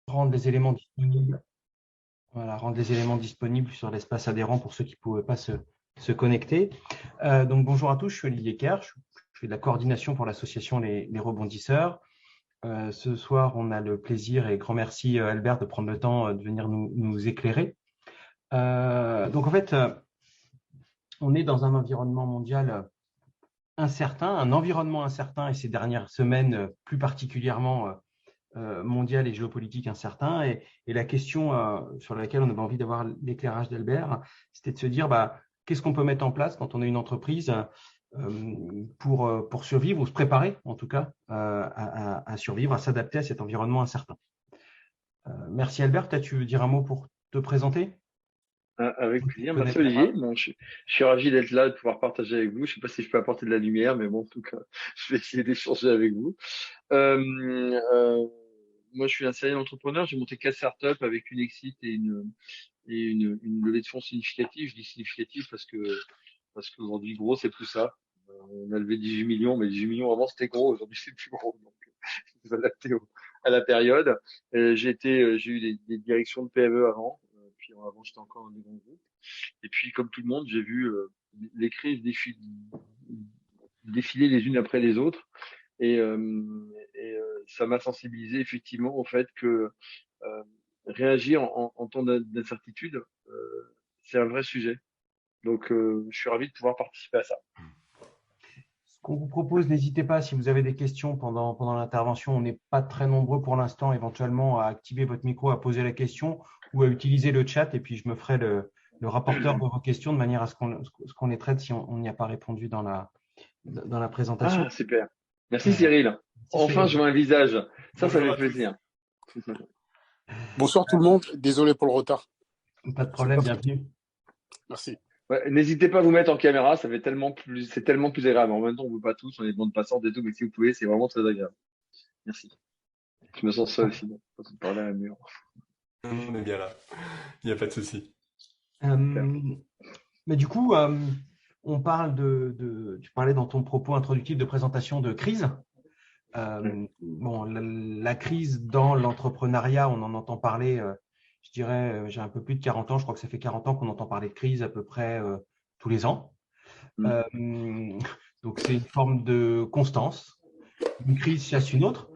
rendre les éléments disponibles. Voilà, rendre les éléments disponibles sur l'espace adhérent pour ceux qui ne pouvaient pas se connecter. Donc bonjour à tous, je suis Olivier Kerr, je fais de la coordination pour l'association les Rebondisseurs. Ce soir, on a le plaisir et grand merci Albert de prendre le temps de venir nous éclairer. Donc en fait, on est dans un environnement mondial incertain, un environnement incertain et ces dernières semaines plus particulièrement mondial et géopolitique incertain. Et la question sur laquelle on avait envie d'avoir l'éclairage d'Albert, c'était de se dire qu'est-ce qu'on peut mettre en place quand on est une entreprise pour survivre ou se préparer en tout cas à survivre, à s'adapter à cet environnement incertain. Merci Albert, peut-être tu veux dire un mot pour te présenter? Avec plaisir, merci Olivier. Bon, je suis ravi d'être là, de pouvoir partager avec vous. Je sais pas si je peux apporter de la lumière, mais bon, en tout cas, je vais essayer d'échanger avec vous. Euh, Moi, je suis un serial entrepreneur. J'ai monté 4 startups avec une exit et une levée de fonds significative. Je dis significative parce qu'aujourd'hui, gros, c'est plus ça. On a levé 18 millions, mais 18 millions avant c'était gros. Aujourd'hui, c'est plus gros. Donc, il faut s'adapter à la période. J'ai eu des directions de PME avant. Puis avant, j'étais encore dans des grands groupes. Et puis, comme tout le monde, j'ai vu les crises défiler les unes après les autres. Et ça m'a sensibilisé effectivement au fait que euh, réagir en temps d'incertitude, c'est un vrai sujet. Donc, je suis ravi de pouvoir participer à ça. Ce qu'on vous propose, n'hésitez pas si vous avez des questions pendant l'intervention. On n'est pas très nombreux pour l'instant, éventuellement, à activer votre micro, à poser la question ou à utiliser le chat. Et puis, je me ferai le rapporteur de vos questions de manière à ce qu'on les traite si on n'y a pas répondu dans la présentation. Ah, super. Merci Cyril. Si Enfin, je vois un visage. Ça Bonjour fait à tous. plaisir. Bonsoir tout le monde, désolé pour le retard. Pas de C'est problème, pas... bienvenue. Merci. Ouais, n'hésitez pas à vous mettre en caméra, c'est tellement plus agréable. En même temps, on ne veut pas tous, on est de bande passante et tout, mais si vous pouvez, c'est vraiment très agréable. Merci. Je me sens seul sinon, quand on parle à un mur. On est bien là. Il n'y a pas de souci. Super. Mais du coup, on parle tu parlais dans ton propos introductif de présentation de crise. Ouais. Bon, la crise dans l'entrepreneuriat, on en entend parler, je dirais, j'ai un peu plus de 40 ans, je crois que ça fait 40 ans qu'on entend parler de crise à peu près tous les ans. Mm. Euh, donc, c'est une forme de constance. Une crise chasse une autre.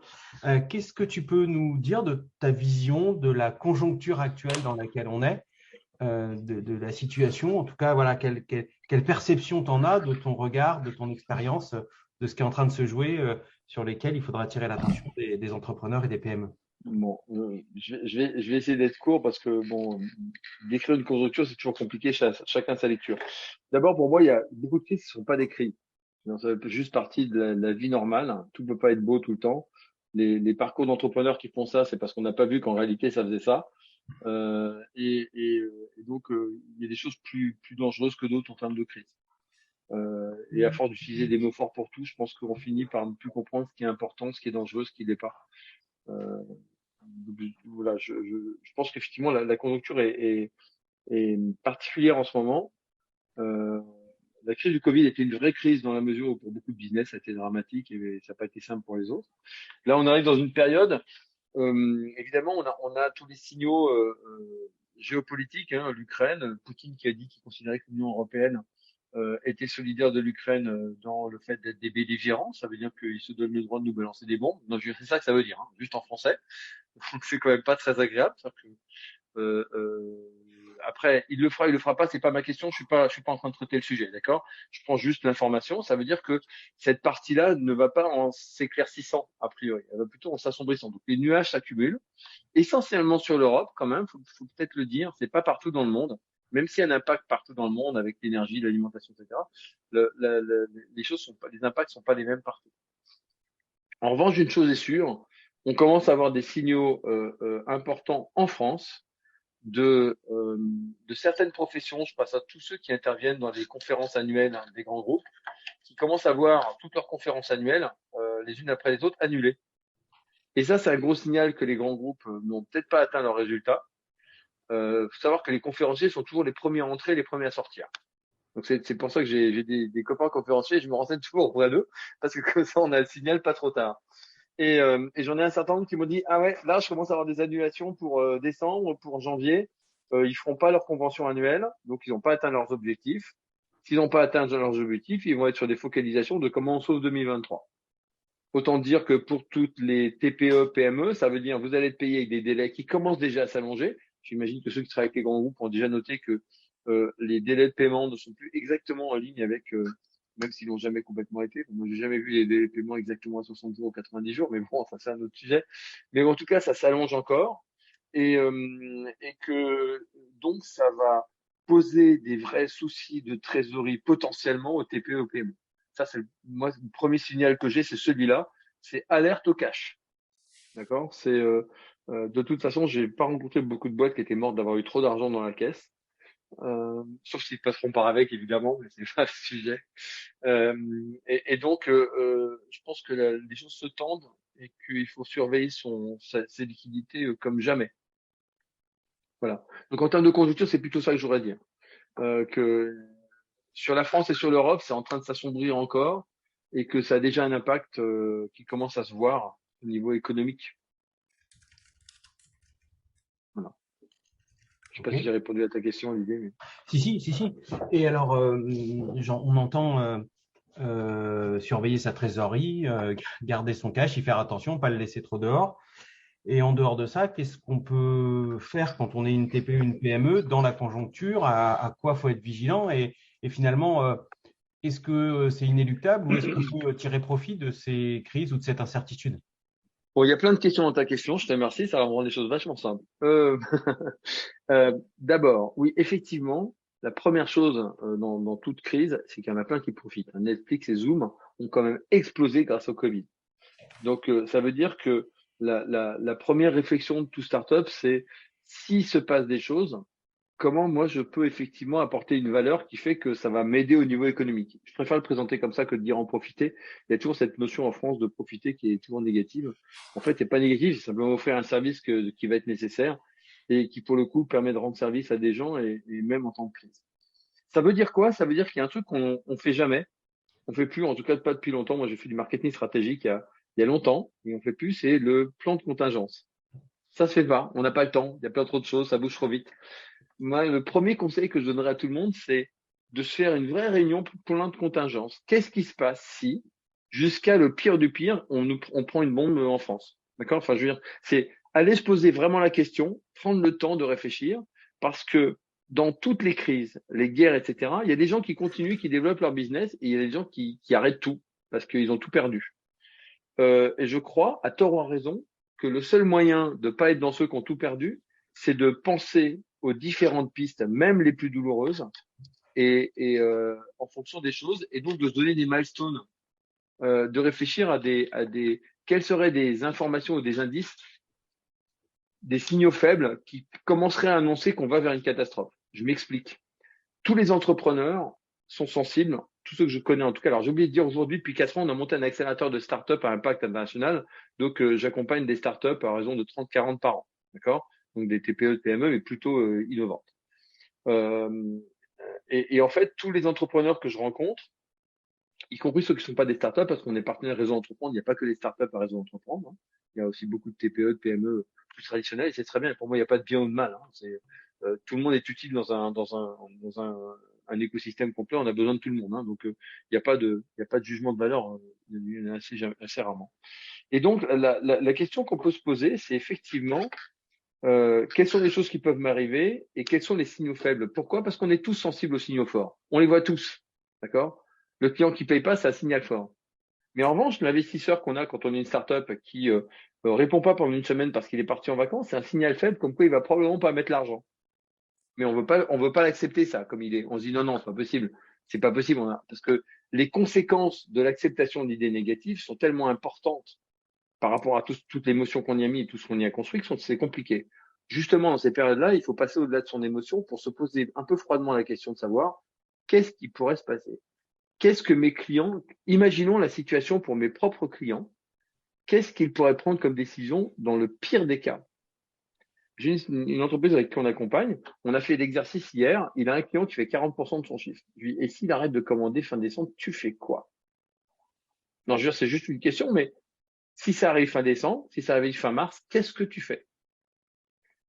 Qu'est-ce que tu peux nous dire de ta vision de la conjoncture actuelle dans laquelle on est, de la situation? En tout cas, voilà, quelle perception tu en as de ton regard, de ton expérience, de ce qui est en train de se jouer, sur lesquels il faudra attirer l'attention des entrepreneurs et des PME? Bon, je vais essayer d'être court parce que bon, décrire une conjoncture, c'est toujours compliqué, chacun sa lecture. D'abord, pour moi, il y a beaucoup de crises qui ne sont pas des crises. Donc, ça fait juste partie de la vie normale. Tout ne peut pas être beau tout le temps. Les parcours d'entrepreneurs qui font ça, c'est parce qu'on n'a pas vu qu'en réalité, ça faisait ça. Et donc, il y a des choses plus dangereuses que d'autres en termes de crise. Et à force d'utiliser des mots forts pour tout, je pense qu'on finit par ne plus comprendre ce qui est important, ce qui est dangereux, ce qui ne l'est pas. Euh, voilà, je pense qu'effectivement, la conjoncture est particulière en ce moment. Euh, la crise du Covid était une vraie crise dans la mesure où pour beaucoup de business, ça a été dramatique et ça n'a pas été simple pour les autres. Là, on arrive dans une période, évidemment, on a tous les signaux géopolitiques, hein, l'Ukraine, Poutine qui a dit qu'il considérait que l'Union européenne était solidaire de l'Ukraine dans le fait d'être des belligérants. Ça veut dire qu'ils se donnent le droit de nous balancer des bombes. Non, c'est ça que ça veut dire, hein, juste en français. Donc c'est quand même pas très agréable. Après, il le fera pas. C'est pas ma question. Je suis pas en train de traiter le sujet, d'accord. Je prends juste l'information. Ça veut dire que cette partie-là ne va pas en s'éclaircissant a priori. Elle va plutôt en s'assombrissant. Donc les nuages s'accumulent, essentiellement sur l'Europe quand même. Faut peut-être le dire. C'est pas partout dans le monde. Même s'il y a un impact partout dans le monde avec l'énergie, l'alimentation, etc. Les choses sont pas, les impacts sont pas les mêmes partout. En revanche, une chose est sûre, on commence à avoir des signaux importants en France de certaines professions, je passe à tous ceux qui interviennent dans les conférences annuelles hein, des grands groupes, qui commencent à voir toutes leurs conférences annuelles, les unes après les autres, annulées. Et ça, c'est un gros signal que les grands groupes n'ont peut-être pas atteint leurs résultats. Faut savoir que les conférenciers sont toujours les premiers à entrer, les premiers à sortir. Donc c'est pour ça que j'ai des copains conférenciers, je me renseigne toujours auprès d'eux, parce que comme ça, on a le signal pas trop tard. Et j'en ai un certain nombre qui m'ont dit, ah ouais, là, je commence à avoir des annulations pour décembre, pour janvier. Ils feront pas leur convention annuelle, donc ils n'ont pas atteint leurs objectifs. S'ils n'ont pas atteint leurs objectifs, ils vont être sur des focalisations de comment on sauve 2023. Autant dire que pour toutes les TPE, PME, ça veut dire vous allez être payé avec des délais qui commencent déjà à s'allonger. J'imagine que ceux qui travaillent avec les grands groupes ont déjà noté que les délais de paiement ne sont plus exactement en ligne avec, même s'ils n'ont jamais complètement été. Moi, j'ai jamais vu les délais de paiement exactement à 60 jours ou 90 jours, mais bon, ça c'est un autre sujet. Mais en tout cas, ça s'allonge encore et que donc ça va poser des vrais soucis de trésorerie potentiellement aux TPE et aux PME. Ça, c'est moi le premier signal que j'ai, c'est celui-là. C'est alerte au cash. D'accord. C'est de toute façon, j'ai pas rencontré beaucoup de boîtes qui étaient mortes d'avoir eu trop d'argent dans la caisse. Sauf s'ils passeront par avec, évidemment, mais c'est pas le sujet. Et donc, je pense que les choses se tendent et qu'il faut surveiller ses liquidités comme jamais. Voilà. Donc, en termes de conjoncture, c'est plutôt ça que j'aurais dire. Que sur la France et sur l'Europe, c'est en train de s'assombrir encore et que ça a déjà un impact qui commence à se voir au niveau économique. Voilà. Je ne sais pas si j'ai répondu à ta question, l'idée. Mais... Si. Et alors, on entend surveiller sa trésorerie, garder son cash, y faire attention, pas le laisser trop dehors. Et en dehors de ça, qu'est-ce qu'on peut faire quand on est une TPE, une PME dans la conjoncture? À quoi faut être vigilant? Et finalement, est-ce que c'est inéluctable ou est-ce qu'on peut tirer profit de ces crises ou de cette incertitude? Bon, il y a plein de questions dans ta question. Je te remercie. Ça va me rendre les choses vachement simples. D'abord, oui, effectivement, la première chose dans toute crise, c'est qu'il y en a plein qui profitent. Netflix et Zoom ont quand même explosé grâce au Covid. Donc, ça veut dire que la première réflexion de tout startup, c'est s'il se passe des choses, comment moi je peux effectivement apporter une valeur qui fait que ça va m'aider au niveau économique. Je préfère le présenter comme ça que de dire en profiter. Il y a toujours cette notion en France de profiter qui est toujours négative. En fait, c'est pas négatif, c'est simplement offrir un service qui va être nécessaire et qui pour le coup permet de rendre service à des gens et même en temps de crise. Ça veut dire quoi? Ça veut dire qu'il y a un truc qu'on fait jamais, on fait plus, en tout cas pas depuis longtemps. Moi, j'ai fait du marketing stratégique il y a longtemps et on fait plus, c'est le plan de contingence. Ça se fait pas, on n'a pas le temps, il y a plein trop de choses, ça bouge trop vite. Moi, le premier conseil que je donnerais à tout le monde, c'est de se faire une vraie réunion pour plan de contingence. Qu'est-ce qui se passe si, jusqu'à le pire du pire, on prend une bombe en France? D'accord? Enfin, je veux dire, c'est aller se poser vraiment la question, prendre le temps de réfléchir, parce que dans toutes les crises, les guerres, etc., il y a des gens qui continuent, qui développent leur business, et il y a des gens qui arrêtent tout, parce qu'ils ont tout perdu. Et je crois, à tort ou à raison, que le seul moyen de pas être dans ceux qui ont tout perdu, c'est de penser aux différentes pistes, même les plus douloureuses, et en fonction des choses, et donc de se donner des milestones, de réfléchir à quelles seraient des informations ou des indices, des signaux faibles qui commenceraient à annoncer qu'on va vers une catastrophe. Je m'explique. Tous les entrepreneurs sont sensibles, tous ceux que je connais en tout cas. Alors j'ai oublié de dire aujourd'hui, depuis 4 ans, on a monté un accélérateur de start-up à impact international. Donc j'accompagne des start-up à raison de 30-40 par an. D'accord? Donc des TPE, PME, mais plutôt innovantes. Et en fait, tous les entrepreneurs que je rencontre, y compris ceux qui ne sont pas des startups, parce qu'on est partenaire réseau entreprendre, il n'y a pas que les startups à réseau entreprendre. Hein. Il y a aussi beaucoup de TPE, de PME plus traditionnels, et c'est très bien. Pour moi, il n'y a pas de bien ou de mal. Hein. Tout le monde est utile dans un écosystème complet. On a besoin de tout le monde. Hein. Donc, il n'y a pas de jugement de valeur. Il y en a assez rarement. Et donc, la question qu'on peut se poser, c'est effectivement quelles sont les choses qui peuvent m'arriver et quels sont les signaux faibles. Pourquoi? Parce qu'on est tous sensibles aux signaux forts. On les voit tous. D'accord? Le client qui paye pas, c'est un signal fort. Mais en revanche, l'investisseur qu'on a quand on est une startup qui répond pas pendant une semaine parce qu'il est parti en vacances, c'est un signal faible comme quoi il va probablement pas mettre l'argent. Mais on veut pas l'accepter ça comme il est. On se dit non, c'est pas possible. C'est pas possible. Parce que les conséquences de l'acceptation d'idées négatives sont tellement importantes par rapport à toute l'émotion qu'on y a mis et tout ce qu'on y a construit que c'est compliqué. Justement, dans ces périodes-là, il faut passer au-delà de son émotion pour se poser un peu froidement la question de savoir qu'est-ce qui pourrait se passer. Qu'est-ce que mes clients, imaginons la situation pour mes propres clients, qu'est-ce qu'ils pourraient prendre comme décision dans le pire des cas? J'ai une entreprise avec qui on accompagne, on a fait l'exercice hier, il a un client qui fait 40% de son chiffre. Je lui dis, et s'il arrête de commander fin décembre, tu fais quoi? Non, je veux dire, c'est juste une question, mais Si ça arrive fin décembre, si ça arrive fin mars, qu'est-ce que tu fais?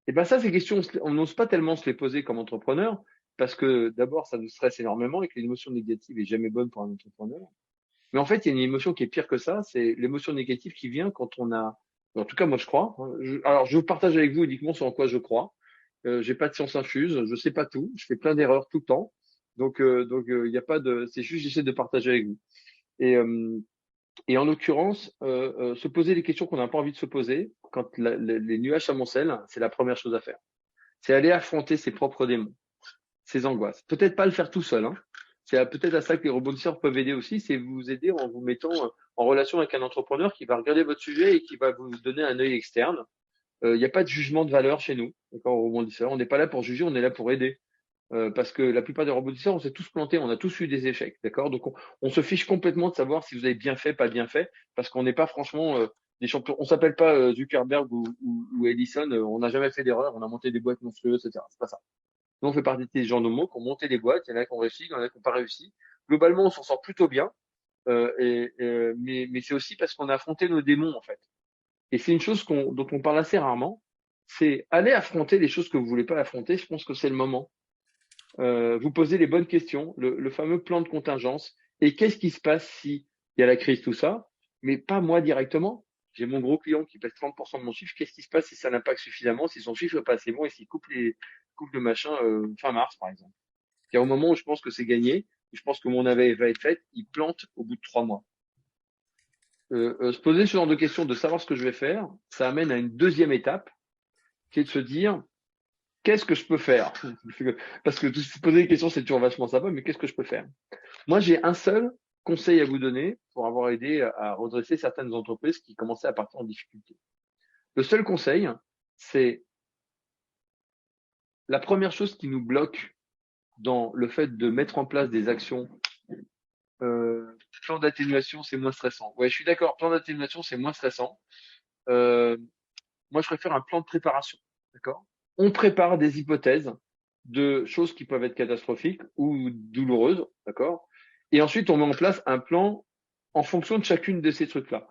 Et ben ça, ces questions, on n'ose pas tellement se les poser comme entrepreneur parce que d'abord, ça nous stresse énormément et que l'émotion négative est jamais bonne pour un entrepreneur. Mais en fait, il y a une émotion qui est pire que ça, c'est l'émotion négative qui vient quand on a, en tout cas, moi je crois. Alors, je vous partage avec vous uniquement sur en quoi je crois. J'ai pas de science infuse, je sais pas tout, je fais plein d'erreurs tout le temps. Il y a pas de, c'est juste j'essaie de partager avec vous. Et, euh, et en l'occurrence, se poser les questions qu'on n'a pas envie de se poser quand les nuages s'amoncellent, c'est la première chose à faire. C'est aller affronter ses propres démons, ses angoisses. Peut-être pas le faire tout seul, hein. C'est peut-être à ça que les rebondisseurs peuvent aider aussi, c'est vous aider en vous mettant en relation avec un entrepreneur qui va regarder votre sujet et qui va vous donner un œil externe. Il n'y a pas de jugement de valeur chez nous, d'accord, aux rebondisseurs. On n'est pas là pour juger, on est là pour aider. Parce que la plupart des rebondisseurs, on s'est tous plantés, on a tous eu des échecs, d'accord. Donc on se fiche complètement de savoir si vous avez bien fait, pas bien fait, parce qu'on n'est pas franchement des champions. On s'appelle pas Zuckerberg ou Edison. On n'a jamais fait d'erreur, on a monté des boîtes monstrueuses, etc. C'est pas ça. Nous, on fait partie des gens normaux qui ont monté des boîtes. Il y en a qui ont réussi, il y en a qui n'ont pas réussi. Globalement, on s'en sort plutôt bien, mais c'est aussi parce qu'on a affronté nos démons en fait. Et c'est une chose dont on parle assez rarement. C'est aller affronter les choses que vous voulez pas affronter. Je pense que c'est le moment. Vous posez les bonnes questions, le fameux plan de contingence. Et qu'est-ce qui se passe si il y a la crise, tout ça, mais pas moi directement. J'ai mon gros client qui pèse 30% de mon chiffre. Qu'est-ce qui se passe si ça n'impacte suffisamment, si son chiffre n'est pas assez bon et s'il coupe le machin fin mars, par exemple. Et au moment où je pense que c'est gagné, où je pense que mon avis va être fait, il plante au bout de 3 mois. Se poser ce genre de questions, de savoir ce que je vais faire, ça amène à une deuxième étape, qui est de se dire, qu'est-ce que je peux faire? Parce que se poser des questions, c'est toujours vachement sympa, mais qu'est-ce que je peux faire? Moi, j'ai un seul conseil à vous donner pour avoir aidé à redresser certaines entreprises qui commençaient à partir en difficulté. Le seul conseil, c'est la première chose qui nous bloque dans le fait de mettre en place des actions. Plan d'atténuation, c'est moins stressant. Ouais, je suis d'accord. Plan d'atténuation, c'est moins stressant. Euh, Moi, je préfère un plan de préparation. D'accord? On prépare des hypothèses de choses qui peuvent être catastrophiques ou douloureuses. D'accord? Et ensuite, on met en place un plan en fonction de chacune de ces trucs-là.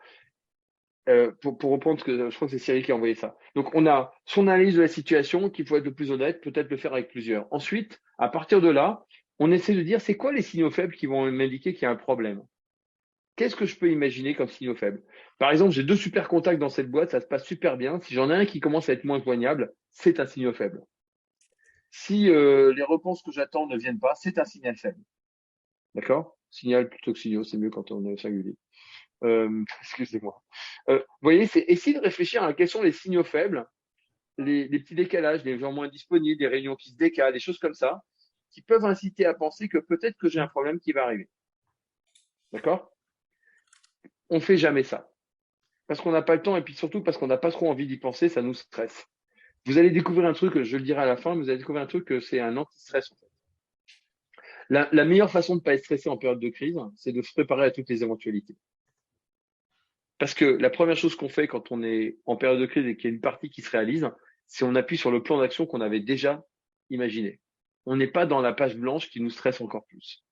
Pour reprendre ce que je crois que c'est Cyril qui a envoyé ça. Donc, on a son analyse de la situation qu'il faut être le plus honnête, peut-être le faire avec plusieurs. Ensuite, à partir de là, on essaie de dire c'est quoi les signaux faibles qui vont m'indiquer qu'il y a un problème. Qu'est-ce que je peux imaginer comme signaux faibles? Par exemple, j'ai 2 super contacts dans cette boîte, ça se passe super bien. Si j'en ai un qui commence à être moins joignable, c'est un signal faible. Si les réponses que j'attends ne viennent pas, c'est un signal faible. D'accord? Signal plutôt que signaux, c'est mieux quand on est au singulier. Excusez-moi. Vous voyez, c'est essayer de réfléchir à quels sont les signaux faibles, les petits décalages, les gens moins disponibles, des réunions qui se décalent, des choses comme ça, qui peuvent inciter à penser que peut-être que j'ai un problème qui va arriver. D'accord? On fait jamais ça. Parce qu'on n'a pas le temps et puis surtout parce qu'on n'a pas trop envie d'y penser, ça nous stresse. Vous allez découvrir un truc, je le dirai à la fin, mais vous allez découvrir un truc que c'est un anti-stress en fait. La meilleure façon de ne pas être stressé en période de crise, c'est de se préparer à toutes les éventualités. Parce que la première chose qu'on fait quand on est en période de crise et qu'il y a une partie qui se réalise, c'est on appuie sur le plan d'action qu'on avait déjà imaginé. On n'est pas dans la page blanche qui nous stresse encore plus.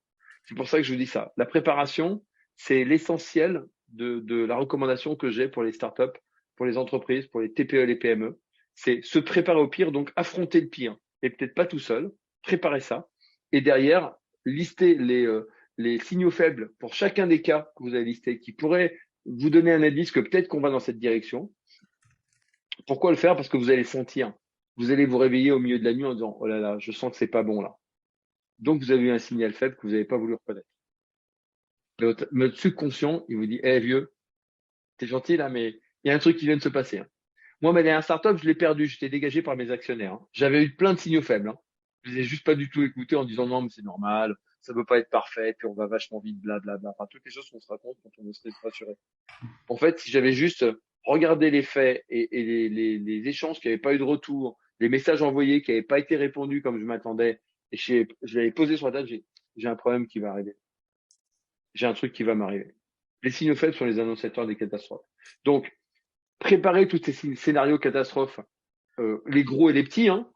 C'est pour ça que je vous dis ça. La préparation, c'est l'essentiel de la recommandation que j'ai pour les startups, pour les entreprises, pour les TPE et les PME. C'est se préparer au pire, donc affronter le pire. Et peut-être pas tout seul, préparer ça. Et derrière, lister les signaux faibles pour chacun des cas que vous avez listés, qui pourraient vous donner un indice que peut-être qu'on va dans cette direction. Pourquoi le faire? Parce que vous allez le sentir. Vous allez vous réveiller au milieu de la nuit en disant, oh là là, je sens que c'est pas bon là. Donc, vous avez eu un signal faible que vous n'avez pas voulu reconnaître. Votre subconscient, il vous dit, hé vieux, t'es gentil là, mais il y a un truc qui vient de se passer. Hein. Moi, ma dernière startup, je l'ai perdu, j'étais dégagé par mes actionnaires. Hein. J'avais eu plein de signaux faibles. Hein. Je les ai juste pas du tout écoutés en disant non, mais c'est normal, ça peut pas être parfait, puis on va vachement vite, blablabla. Enfin, toutes les choses qu'on se raconte quand on essaie de se rassurer. En fait, si j'avais juste regardé les faits et les échanges qui n'avaient pas eu de retour, les messages envoyés qui n'avaient pas été répondus comme je m'attendais, et je l'avais posé sur la table, j'ai un problème qui va arriver. J'ai un truc qui va m'arriver. Les signaux faibles sont les annonciateurs des catastrophes. Donc, préparer tous ces scénarios catastrophes, les gros et les petits. Hein.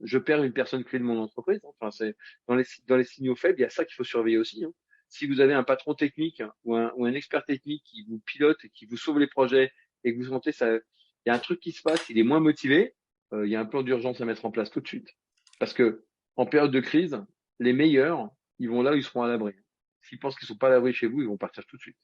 Je perds une personne clé de mon entreprise. Hein. Enfin, c'est dans les signaux faibles, il y a ça qu'il faut surveiller aussi. Hein. si vous avez un patron technique ou un expert technique qui vous pilote et qui vous sauve les projets et que vous sentez ça, il y a un truc qui se passe, il est moins motivé, il y a un plan d'urgence à mettre en place tout de suite. Parce que en période de crise, les meilleurs, ils vont là où ils seront à l'abri. S'ils pensent qu'ils sont pas à l'abri chez vous, ils vont partir tout de suite.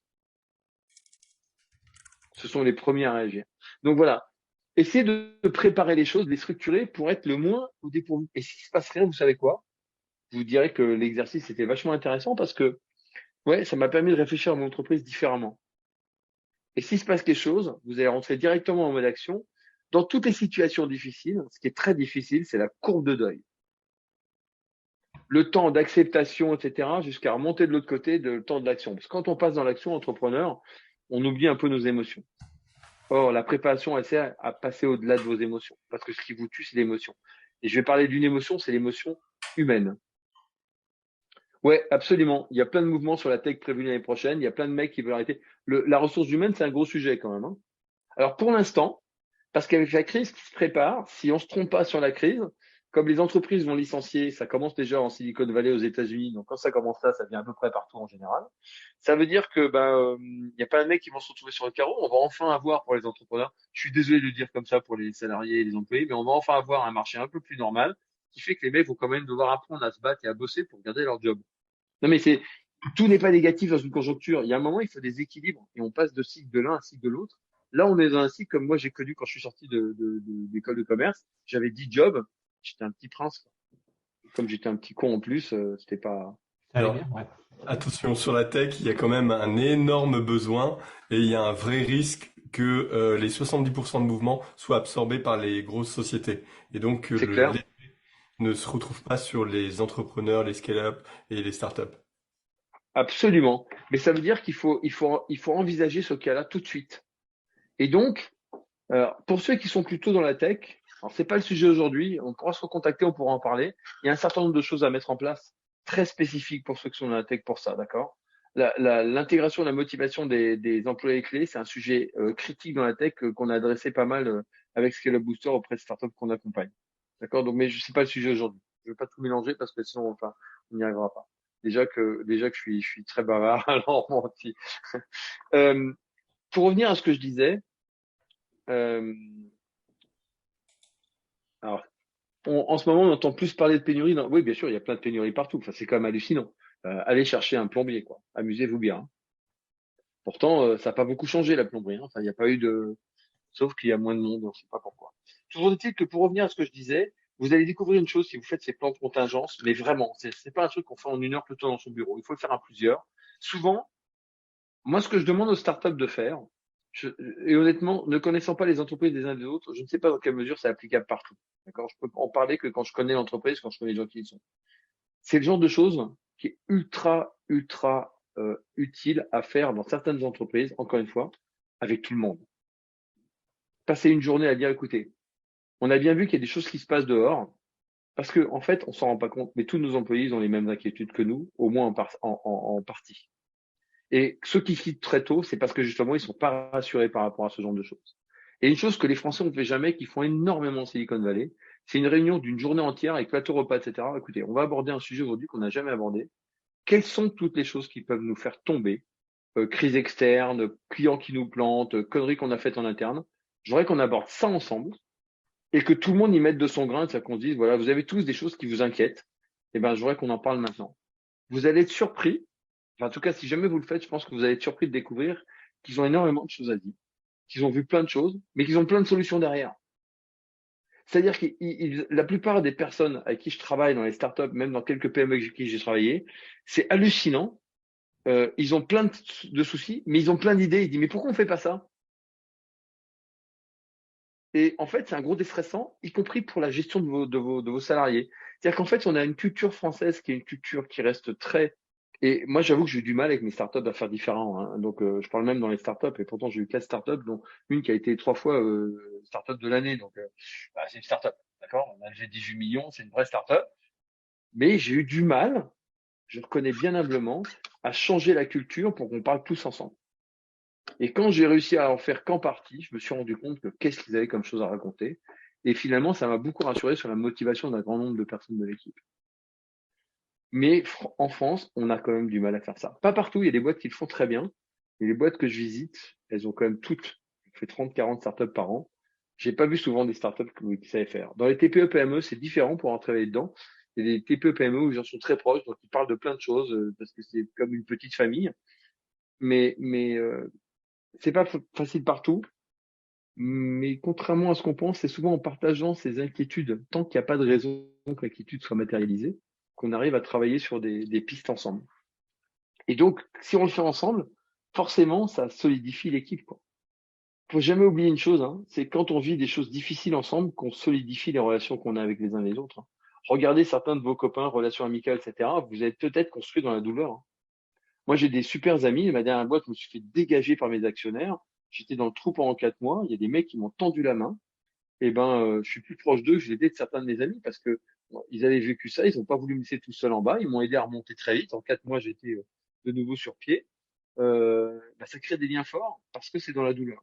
Ce sont les premiers à réagir. Donc voilà. Essayez de préparer les choses, de les structurer pour être le moins au dépourvu. Et s'il se passe rien, vous savez quoi? Je vous dirais que l'exercice était vachement intéressant parce que, ouais, ça m'a permis de réfléchir à mon entreprise différemment. Et s'il se passe quelque chose, vous allez rentrer directement en mode action. Dans toutes les situations difficiles, ce qui est très difficile, c'est la courbe de deuil. Le temps d'acceptation, etc., jusqu'à remonter de l'autre côté de le temps de l'action. Parce que quand on passe dans l'action entrepreneur, on oublie un peu nos émotions. Or, la préparation, elle sert à passer au-delà de vos émotions. Parce que ce qui vous tue, c'est l'émotion. Et je vais parler d'une émotion, c'est l'émotion humaine. Ouais, absolument. Il y a plein de mouvements sur la tech prévus l'année prochaine. Il y a plein de mecs qui veulent arrêter. La ressource humaine, c'est un gros sujet quand même. Hein. Alors, pour l'instant, parce qu'avec la crise qui se prépare, si on se trompe pas sur la crise, comme les entreprises vont licencier, ça commence déjà en Silicon Valley aux États-Unis. Donc, quand ça commence là, ça vient à peu près partout en général. Ça veut dire que il y a pas de mecs qui vont se retrouver sur le carreau. On va enfin avoir pour les entrepreneurs. Je suis désolé de le dire comme ça pour les salariés et les employés, mais on va enfin avoir un marché un peu plus normal, qui fait que les mecs vont quand même devoir apprendre à se battre et à bosser pour garder leur job. Non, mais tout n'est pas négatif dans une conjoncture. Il y a un moment, il faut des équilibres et on passe de cycle de l'un à cycle de l'autre. Là, on est dans un cycle comme moi j'ai connu quand je suis sorti d'école de commerce. J'avais 10 jobs. J'étais un petit prince. Quoi. Comme j'étais un petit con en plus, c'était pas. Ça allait Alors, bien, ouais. attention, sur la tech, il y a quand même un énorme besoin et il y a un vrai risque que les 70% de mouvements soient absorbés par les grosses sociétés. Et donc que C'est clair. l'effet ne se retrouve pas sur les entrepreneurs, les scale-up et les startups. Absolument. Mais ça veut dire il faut envisager ce cas-là tout de suite. Et donc, pour ceux qui sont plutôt dans la tech, alors c'est pas le sujet aujourd'hui, on pourra se recontacter, on pourra en parler. Il y a un certain nombre de choses à mettre en place, très spécifiques pour ceux qui sont dans la tech pour ça, d'accord? L'intégration, la motivation des employés clés, c'est un sujet critique dans la tech qu'on a adressé pas mal avec Scale Up Booster auprès de startups qu'on accompagne. D'accord? Donc, mais c'est pas le sujet aujourd'hui. Je vais pas tout mélanger parce que sinon, enfin, on n'y arrivera pas. Déjà que je suis très bavard, alors menti. Euh, pour revenir à ce que je disais, euh, alors, en ce moment, on entend plus parler de pénurie. Oui, bien sûr, il y a plein de pénuries partout. Enfin, c'est quand même hallucinant. Allez chercher un plombier, quoi. Amusez-vous bien. Hein. Pourtant, ça n'a pas beaucoup changé la plomberie. Hein. Enfin, il n'y a pas eu de, sauf qu'il y a moins de monde, on ne sait pas pourquoi. Toujours est-il que pour revenir à ce que je disais, vous allez découvrir une chose si vous faites ces plans de contingence, mais vraiment, c'est pas un truc qu'on fait en une heure plutôt dans son bureau. Il faut le faire à plusieurs. Souvent, moi, ce que je demande aux startups de faire, et honnêtement, ne connaissant pas les entreprises des uns des autres, je ne sais pas dans quelle mesure c'est applicable partout. D'accord? Je peux en parler que quand je connais l'entreprise, quand je connais les gens qui y sont. C'est le genre de choses qui est ultra utile à faire dans certaines entreprises, encore une fois, avec tout le monde. Passer une journée à dire, écoutez, on a bien vu qu'il y a des choses qui se passent dehors, parce que en fait, on s'en rend pas compte, mais tous nos employés ils ont les mêmes inquiétudes que nous, au moins en partie. Et ceux qui quittent très tôt, c'est parce que justement, ils sont pas rassurés par rapport à ce genre de choses. Et une chose que les Français ne fait jamais, qui font énormément en Silicon Valley, c'est une réunion d'une journée entière avec plateau repas, etc. Écoutez, on va aborder un sujet aujourd'hui qu'on n'a jamais abordé. Quelles sont toutes les choses qui peuvent nous faire tomber? Crise externe, clients qui nous plantent, conneries qu'on a faites en interne. J'aimerais qu'on aborde ça ensemble et que tout le monde y mette de son grain, c'est-à-dire qu'on se dise, voilà, vous avez tous des choses qui vous inquiètent. Eh ben, j'aimerais qu'on en parle maintenant. Vous allez être surpris. Enfin, en tout cas, si jamais vous le faites, je pense que vous allez être surpris de découvrir qu'ils ont énormément de choses à dire, qu'ils ont vu plein de choses, mais qu'ils ont plein de solutions derrière. C'est-à-dire que la plupart des personnes avec qui je travaille dans les startups, même dans quelques PME avec qui j'ai travaillé, c'est hallucinant. Ils ont plein de soucis, mais ils ont plein d'idées. Ils disent, mais pourquoi on fait pas ça? Et en fait, c'est un gros déstressant, y compris pour la gestion de vos salariés. C'est-à-dire qu'en fait, on a une culture française qui est une culture qui reste très. Et moi, j'avoue que j'ai eu du mal avec mes startups à faire différent. Hein. Donc, je parle même dans les startups, et pourtant j'ai eu 4 startups, dont une qui a été 3 fois startup de l'année. Donc, c'est une startup, d'accord? On a levé 18 millions, c'est une vraie startup. Mais j'ai eu du mal, je reconnais bien humblement, à changer la culture pour qu'on parle tous ensemble. Et quand j'ai réussi à en faire qu'en partie, je me suis rendu compte que qu'est-ce qu'ils avaient comme chose à raconter. Et finalement, ça m'a beaucoup rassuré sur la motivation d'un grand nombre de personnes de l'équipe. Mais en France, on a quand même du mal à faire ça. Pas partout, il y a des boîtes qui le font très bien. Et les boîtes que je visite, elles ont quand même toutes fait 30, 40 startups par an. J'ai pas vu souvent des startups qui savaient faire. Dans les TPE PME, c'est différent pour en travailler dedans. Il y a des TPE PME où les gens sont très proches, donc ils parlent de plein de choses parce que c'est comme une petite famille. Mais c'est pas facile partout. Mais contrairement à ce qu'on pense, c'est souvent en partageant ces inquiétudes, tant qu'il n'y a pas de raison que l'inquiétude soit matérialisée, qu'on arrive à travailler sur des pistes ensemble. Et donc, si on le fait ensemble, forcément, ça solidifie l'équipe, quoi. Faut jamais oublier une chose, hein, c'est quand on vit des choses difficiles ensemble qu'on solidifie les relations qu'on a avec les uns les autres, hein. Regardez certains de vos copains, relations amicales, etc. Vous êtes peut-être construits dans la douleur, hein. Moi, j'ai des super amis. Ma dernière boîte, je me suis fait dégager par mes actionnaires. J'étais dans le trou pendant 4 mois. Il y a des mecs qui m'ont tendu la main. Et je suis plus proche d'eux que je l'étais de certains de mes amis parce que bon, ils avaient vécu ça. Ils n'ont pas voulu me laisser tout seul en bas. Ils m'ont aidé à remonter très vite. En 4 mois, j'étais de nouveau sur pied. Ça crée des liens forts parce que c'est dans la douleur.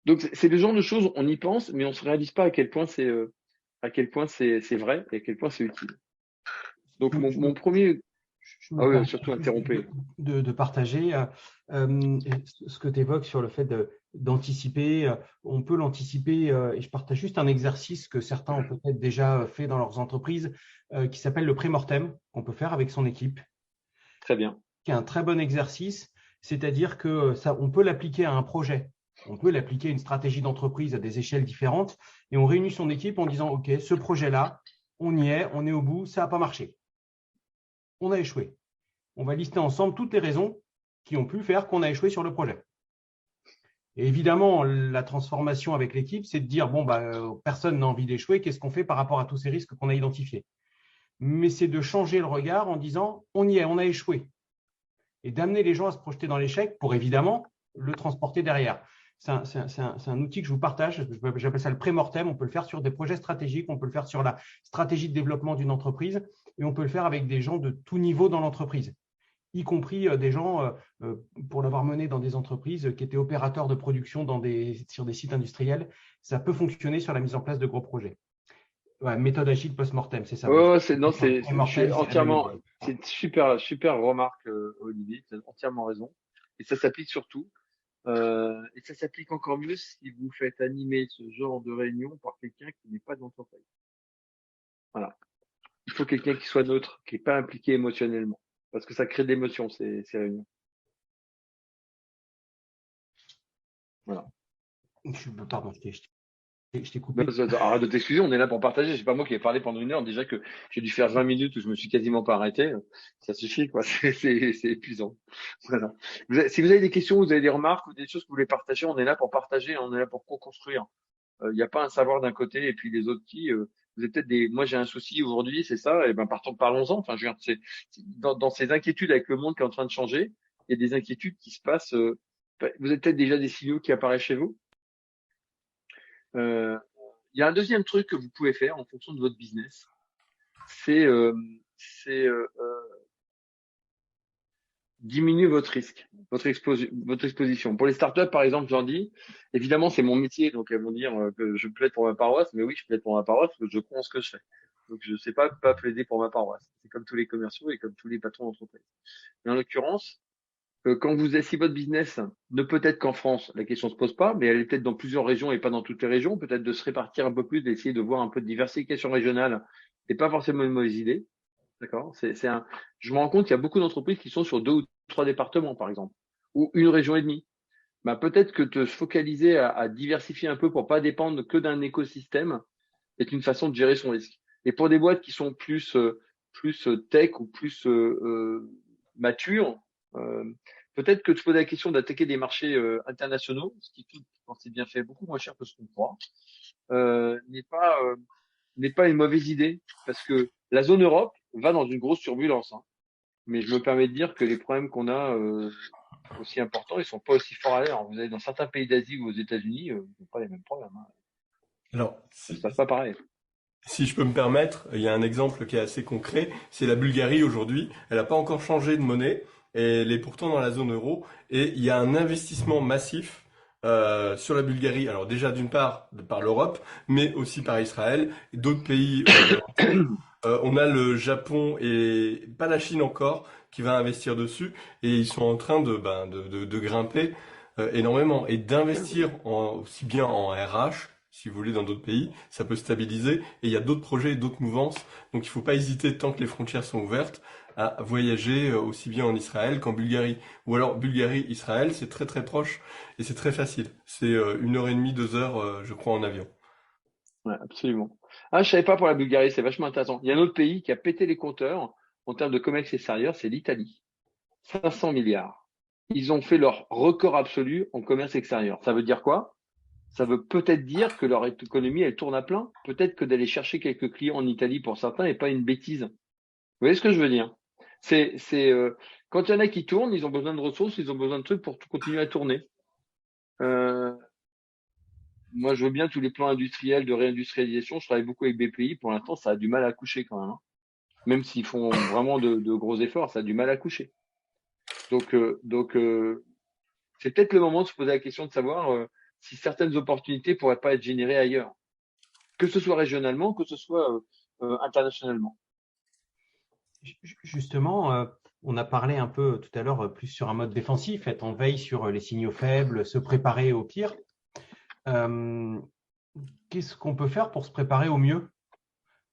Donc c'est le genre de choses, on y pense, mais on se réalise pas à quel point c'est vrai et à quel point c'est utile. Donc mon premier, Je me ah oui, permets surtout interrompez. de partager ce que tu évoques sur le fait d'anticiper. On peut l'anticiper et je partage juste un exercice que certains ont peut-être déjà fait dans leurs entreprises qui s'appelle le pré-mortem qu'on peut faire avec son équipe, Très bien. qui est un très bon exercice, c'est-à-dire que ça, on peut l'appliquer à un projet. On peut l'appliquer à une stratégie d'entreprise à des échelles différentes et on réunit son équipe en disant « Ok, ce projet-là, on y est, on est au bout, ça n'a pas marché. On a échoué. On va lister ensemble toutes les raisons qui ont pu faire qu'on a échoué sur le projet. » Et évidemment, la transformation avec l'équipe, c'est de dire « Bon, personne n'a envie d'échouer, qu'est-ce qu'on fait par rapport à tous ces risques qu'on a identifiés ?» Mais c'est de changer le regard en disant « On y est, on a échoué. » Et d'amener les gens à se projeter dans l'échec pour évidemment le transporter derrière. C'est un outil que je vous partage, j'appelle ça le pré-mortem. On peut le faire sur des projets stratégiques, on peut le faire sur la stratégie de développement d'une entreprise et on peut le faire avec des gens de tout niveau dans l'entreprise, y compris des gens, pour l'avoir mené dans des entreprises qui étaient opérateurs de production sur des sites industriels. Ça peut fonctionner sur la mise en place de gros projets. Ouais, méthode agile post-mortem, c'est ça. Oh, c'est une super, super remarque, Olivier. Tu as entièrement raison. Et ça s'applique surtout. Et ça s'applique encore mieux si vous faites animer ce genre de réunion par quelqu'un qui n'est pas d'entreprise. Voilà. Il faut quelqu'un qui soit neutre, qui n'est pas impliqué émotionnellement. Parce que ça crée de l'émotion, ces réunions. Voilà. Pardon, je t'ai coupé. Arrête de t'excuser, on est là pour partager. C'est pas moi qui ai parlé pendant 1 heure. Déjà que j'ai dû faire 20 minutes où je me suis quasiment pas arrêté. Ça suffit, quoi. C'est épuisant. Voilà. Si vous avez des questions, vous avez des remarques ou des choses que vous voulez partager, on est là pour partager, on est là pour co-construire. Il n'y a pas un savoir d'un côté et puis les autres qui, vous avez peut-être moi j'ai un souci aujourd'hui, c'est ça, et parlons-en. Enfin, je veux dire, dans ces inquiétudes avec le monde qui est en train de changer, il y a des inquiétudes qui se passent, vous avez peut-être déjà des signaux qui apparaissent chez vous. Il y a un deuxième truc que vous pouvez faire en fonction de votre business, c'est diminuer votre risque, votre exposition. Pour les startups, par exemple, j'en dis, évidemment, c'est mon métier, donc elles vont dire que je plaide pour ma paroisse, mais oui, je plaide pour ma paroisse parce que je crois en ce que je fais. Donc, je ne sais pas plaider pour ma paroisse. C'est comme tous les commerciaux et comme tous les patrons d'entreprise. Mais en l'occurrence, si votre business ne peut être qu'en France, la question se pose pas, mais elle est peut-être dans plusieurs régions et pas dans toutes les régions, peut-être de se répartir un peu plus, d'essayer de voir un peu de diversification régionale, c'est pas forcément une mauvaise idée. D'accord? Je me rends compte qu'il y a beaucoup d'entreprises qui sont sur 2 ou 3 départements, par exemple, ou 1 région et demie. Peut-être que de se focaliser à diversifier un peu pour pas dépendre que d'un écosystème est une façon de gérer son risque. Et pour des boîtes qui sont plus tech ou plus matures, peut-être que de se poser la question d'attaquer des marchés internationaux, ce qui coûte, quand c'est bien fait, beaucoup moins cher que ce qu'on croit, n'est pas une mauvaise idée, parce que la zone Europe va dans une grosse turbulence, hein. Mais je me permets de dire que les problèmes qu'on a aussi importants, ils sont pas aussi forts à l'air. Vous allez dans certains pays d'Asie ou aux États-Unis, ils n'ont pas les mêmes problèmes, hein. Alors, Ça se passe pas pareil. si je peux me permettre, il y a un exemple qui est assez concret. C'est la Bulgarie aujourd'hui. Elle n'a pas encore changé de monnaie et elle est pourtant dans la zone euro. Et il y a un investissement massif sur la Bulgarie. Alors déjà d'une part par l'Europe, mais aussi par Israël et d'autres pays orientaux. On a le Japon et pas la Chine encore qui va investir dessus et ils sont en train de grimper énormément et d'investir aussi bien en RH, si vous voulez, dans d'autres pays, ça peut stabiliser et il y a d'autres projets et d'autres mouvances. Donc il faut pas hésiter tant que les frontières sont ouvertes à voyager aussi bien en Israël qu'en Bulgarie. Ou alors Bulgarie-Israël, c'est très très proche et c'est très facile. C'est 1 heure et demie, 2 heures, je crois, en avion. Ouais, absolument. Ah, je savais pas pour la Bulgarie, c'est vachement intéressant. Il y a un autre pays qui a pété les compteurs en termes de commerce extérieur, c'est l'Italie. 500 milliards. Ils ont fait leur record absolu en commerce extérieur. Ça veut dire quoi? Ça veut peut-être dire que leur économie, elle tourne à plein. Peut-être que d'aller chercher quelques clients en Italie pour certains n'est pas une bêtise. Vous voyez ce que je veux dire? Quand il y en a qui tournent, ils ont besoin de ressources, ils ont besoin de trucs pour continuer à tourner. Euh, Moi, je veux bien tous les plans industriels de réindustrialisation. Je travaille beaucoup avec BPI. Pour l'instant, ça a du mal à coucher quand même, hein. Même s'ils font vraiment de gros efforts, ça a du mal à coucher. Donc, c'est peut-être le moment de se poser la question de savoir si certaines opportunités pourraient pas être générées ailleurs, que ce soit régionalement, que ce soit internationalement. Justement, on a parlé un peu tout à l'heure plus sur un mode défensif, être en veille sur les signaux faibles, se préparer au pire. Euh, Qu'est-ce qu'on peut faire pour se préparer au mieux?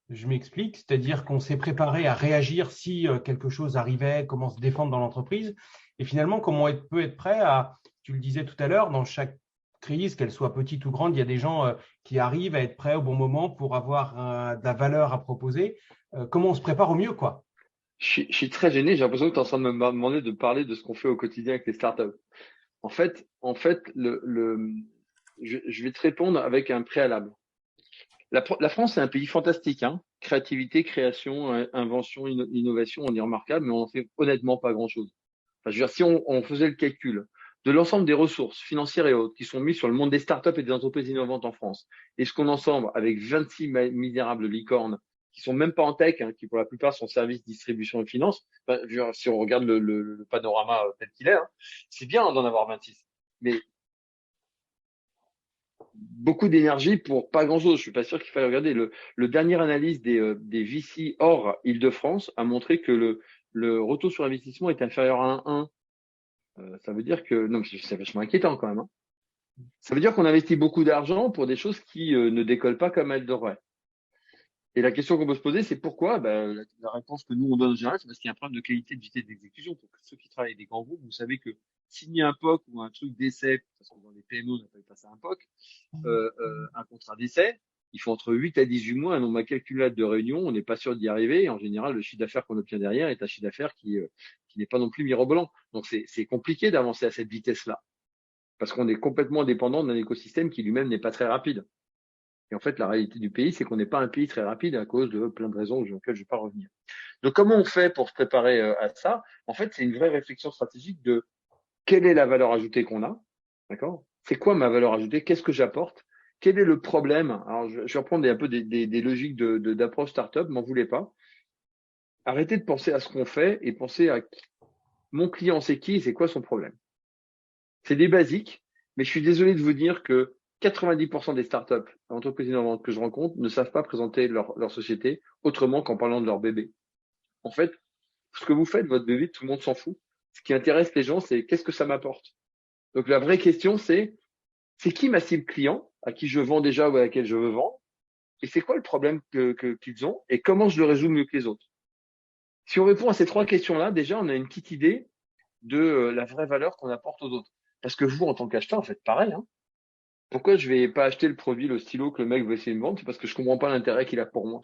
Je m'explique, c'est-à-dire qu'on s'est préparé à réagir si quelque chose arrivait, comment se défendre dans l'entreprise. Et finalement, comment on peut être prêt à, tu le disais tout à l'heure, dans chaque crise, qu'elle soit petite ou grande, il y a des gens qui arrivent à être prêts au bon moment pour avoir de la valeur à proposer. Comment on se prépare au mieux, quoi? Je suis très gêné. J'ai l'impression que tu es en train de me demander de parler de ce qu'on fait au quotidien avec les startups. En fait, je vais te répondre avec un préalable. La France est un pays fantastique, hein. Créativité, création, invention, innovation, on est remarquable, mais on en fait honnêtement pas grand-chose. Enfin, je veux dire, si on faisait le calcul de l'ensemble des ressources financières et autres qui sont mises sur le monde des startups et des entreprises innovantes en France, et ce qu'on ensemble avec 26 misérables licornes qui sont même pas en tech, hein, qui pour la plupart sont services, distribution et finance, enfin, je veux dire, si on regarde le panorama tel qu'il est, hein, c'est bien d'en avoir 26. Mais beaucoup d'énergie pour pas grand-chose. Je suis pas sûr qu'il faille regarder. Le dernière analyse des VC hors Île-de-France a montré que le retour sur investissement est inférieur à 1. Ça veut dire que non, mais c'est vachement inquiétant quand même, hein. Ça veut dire qu'on investit beaucoup d'argent pour des choses qui ne décollent pas comme elles devraient. Et la question qu'on peut se poser, c'est pourquoi? Ben, la réponse que nous on donne en général, c'est parce qu'il y a un problème de qualité, de vitesse d'exécution. Pour ceux qui travaillent avec des grands groupes, vous savez que signer un POC ou un truc d'essai, parce que dans les PME on appelle pas ça un POC, un contrat d'essai, il faut entre 8 à 18 mois, un nombre incalculable de réunions, on n'est pas sûr d'y arriver. Et en général, le chiffre d'affaires qu'on obtient derrière est un chiffre d'affaires qui n'est pas non plus mirobolant. Donc c'est compliqué d'avancer à cette vitesse-là, parce qu'on est complètement dépendant d'un écosystème qui lui-même n'est pas très rapide. Et en fait, la réalité du pays, c'est qu'on n'est pas un pays très rapide à cause de plein de raisons auxquelles je ne vais pas revenir. Donc, comment on fait pour se préparer à ça? En fait, c'est une vraie réflexion stratégique de quelle est la valeur ajoutée qu'on a, d'accord? C'est quoi ma valeur ajoutée? Qu'est-ce que j'apporte? Quel est le problème? Alors, je vais reprendre un peu des logiques d'approche startup, m'en voulez pas. Arrêtez de penser à ce qu'on fait et pensez à mon client, c'est qui et c'est quoi son problème. C'est des basiques, mais je suis désolé de vous dire que 90% des startups, entreprises innovantes que je rencontre, ne savent pas présenter leur société autrement qu'en parlant de leur bébé. En fait, ce que vous faites, votre bébé, tout le monde s'en fout. Ce qui intéresse les gens, c'est qu'est-ce que ça m'apporte. Donc la vraie question, c'est qui ma cible client, à qui je vends déjà ou à laquelle je veux vendre, et c'est quoi le problème qu'ils ont, et comment je le résous mieux que les autres. Si on répond à ces trois questions-là, déjà, on a une petite idée de la vraie valeur qu'on apporte aux autres. Parce que vous, en tant qu'acheteur, faites pareil, hein. Pourquoi je vais pas acheter le produit, le stylo que le mec veut essayer de me vendre? C'est parce que je comprends pas l'intérêt qu'il a pour moi.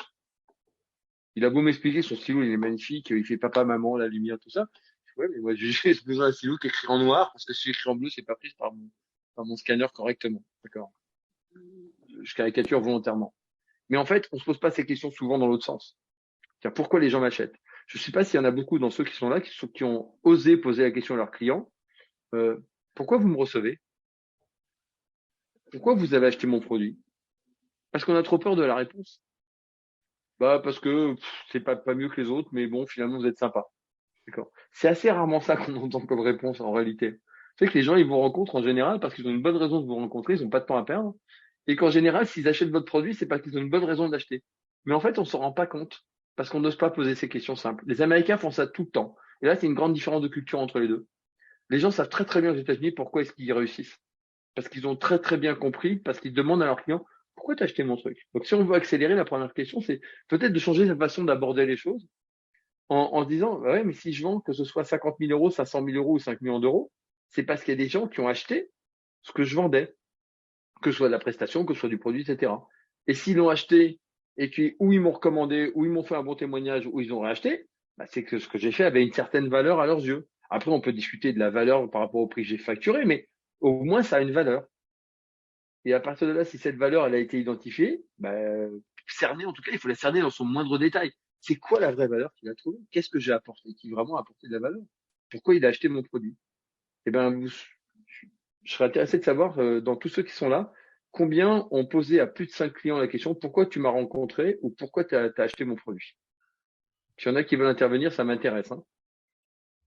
Il a beau m'expliquer, son stylo, il est magnifique, il fait papa, maman, la lumière, tout ça. Ouais, mais moi, j'ai besoin d'un stylo qui est écrit en noir, parce que si écrit en bleu, c'est pas pris par mon scanner correctement. D'accord? Je caricature volontairement. Mais en fait, on se pose pas ces questions souvent dans l'autre sens. C'est-à-dire, pourquoi les gens m'achètent? Je sais pas s'il y en a beaucoup dans ceux qui sont là, qui ont osé poser la question à leurs clients. Pourquoi vous me recevez? Pourquoi vous avez acheté mon produit? Parce qu'on a trop peur de la réponse. Bah parce que c'est pas mieux que les autres, mais bon, finalement vous êtes sympa. D'accord. C'est assez rarement ça qu'on entend comme réponse en réalité. C'est que les gens, ils vous rencontrent en général parce qu'ils ont une bonne raison de vous rencontrer, ils n'ont pas de temps à perdre. Et qu'en général, s'ils achètent votre produit, c'est parce qu'ils ont une bonne raison de l'acheter. Mais en fait, on s'en rend pas compte parce qu'on n'ose pas poser ces questions simples. Les Américains font ça tout le temps. Et là, c'est une grande différence de culture entre les deux. Les gens savent très très bien aux États-Unis pourquoi est-ce qu'ils réussissent. Parce qu'ils ont très très bien compris, parce qu'ils demandent à leurs clients pourquoi t'as acheté mon truc. Donc si on veut accélérer, la première question, c'est peut-être de changer sa façon d'aborder les choses en se disant bah ouais, mais si je vends que ce soit 50 000 euros, 500 000 euros ou 5 millions d'euros, c'est parce qu'il y a des gens qui ont acheté ce que je vendais, que ce soit de la prestation, que ce soit du produit, etc. Et s'ils l'ont acheté et que ou ils m'ont recommandé, ou ils m'ont fait un bon témoignage, ou ils ont racheté, bah, c'est que ce que j'ai fait avait une certaine valeur à leurs yeux. Après, on peut discuter de la valeur par rapport au prix que j'ai facturé, mais au moins ça a une valeur. Et à partir de là, si cette valeur elle a été identifiée, bah, cerner en tout cas, il faut la cerner dans son moindre détail. C'est quoi la vraie valeur qu'il a trouvée? Qu'est-ce que j'ai apporté qui vraiment a apporté de la valeur? Pourquoi il a acheté mon produit? Eh ben, je serais intéressé de savoir, dans tous ceux qui sont là, combien ont posé à plus de 5 clients la question pourquoi tu m'as rencontré ou pourquoi tu as acheté mon produit? S'il y en a qui veulent intervenir, ça m'intéresse. Hein.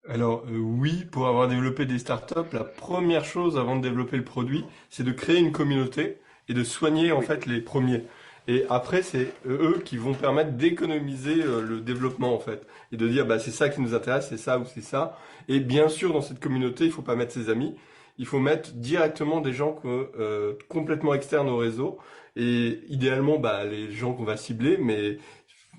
Alors oui, pour avoir développé des startups, la première chose avant de développer le produit, c'est de créer une communauté et de soigner en Oui. fait les premiers. Et après, c'est eux qui vont permettre d'économiser le développement en fait et de dire bah c'est ça qui nous intéresse, c'est ça ou c'est ça. Et bien sûr, dans cette communauté, il faut pas mettre ses amis, il faut mettre directement des gens complètement externes au réseau et idéalement bah les gens qu'on va cibler, mais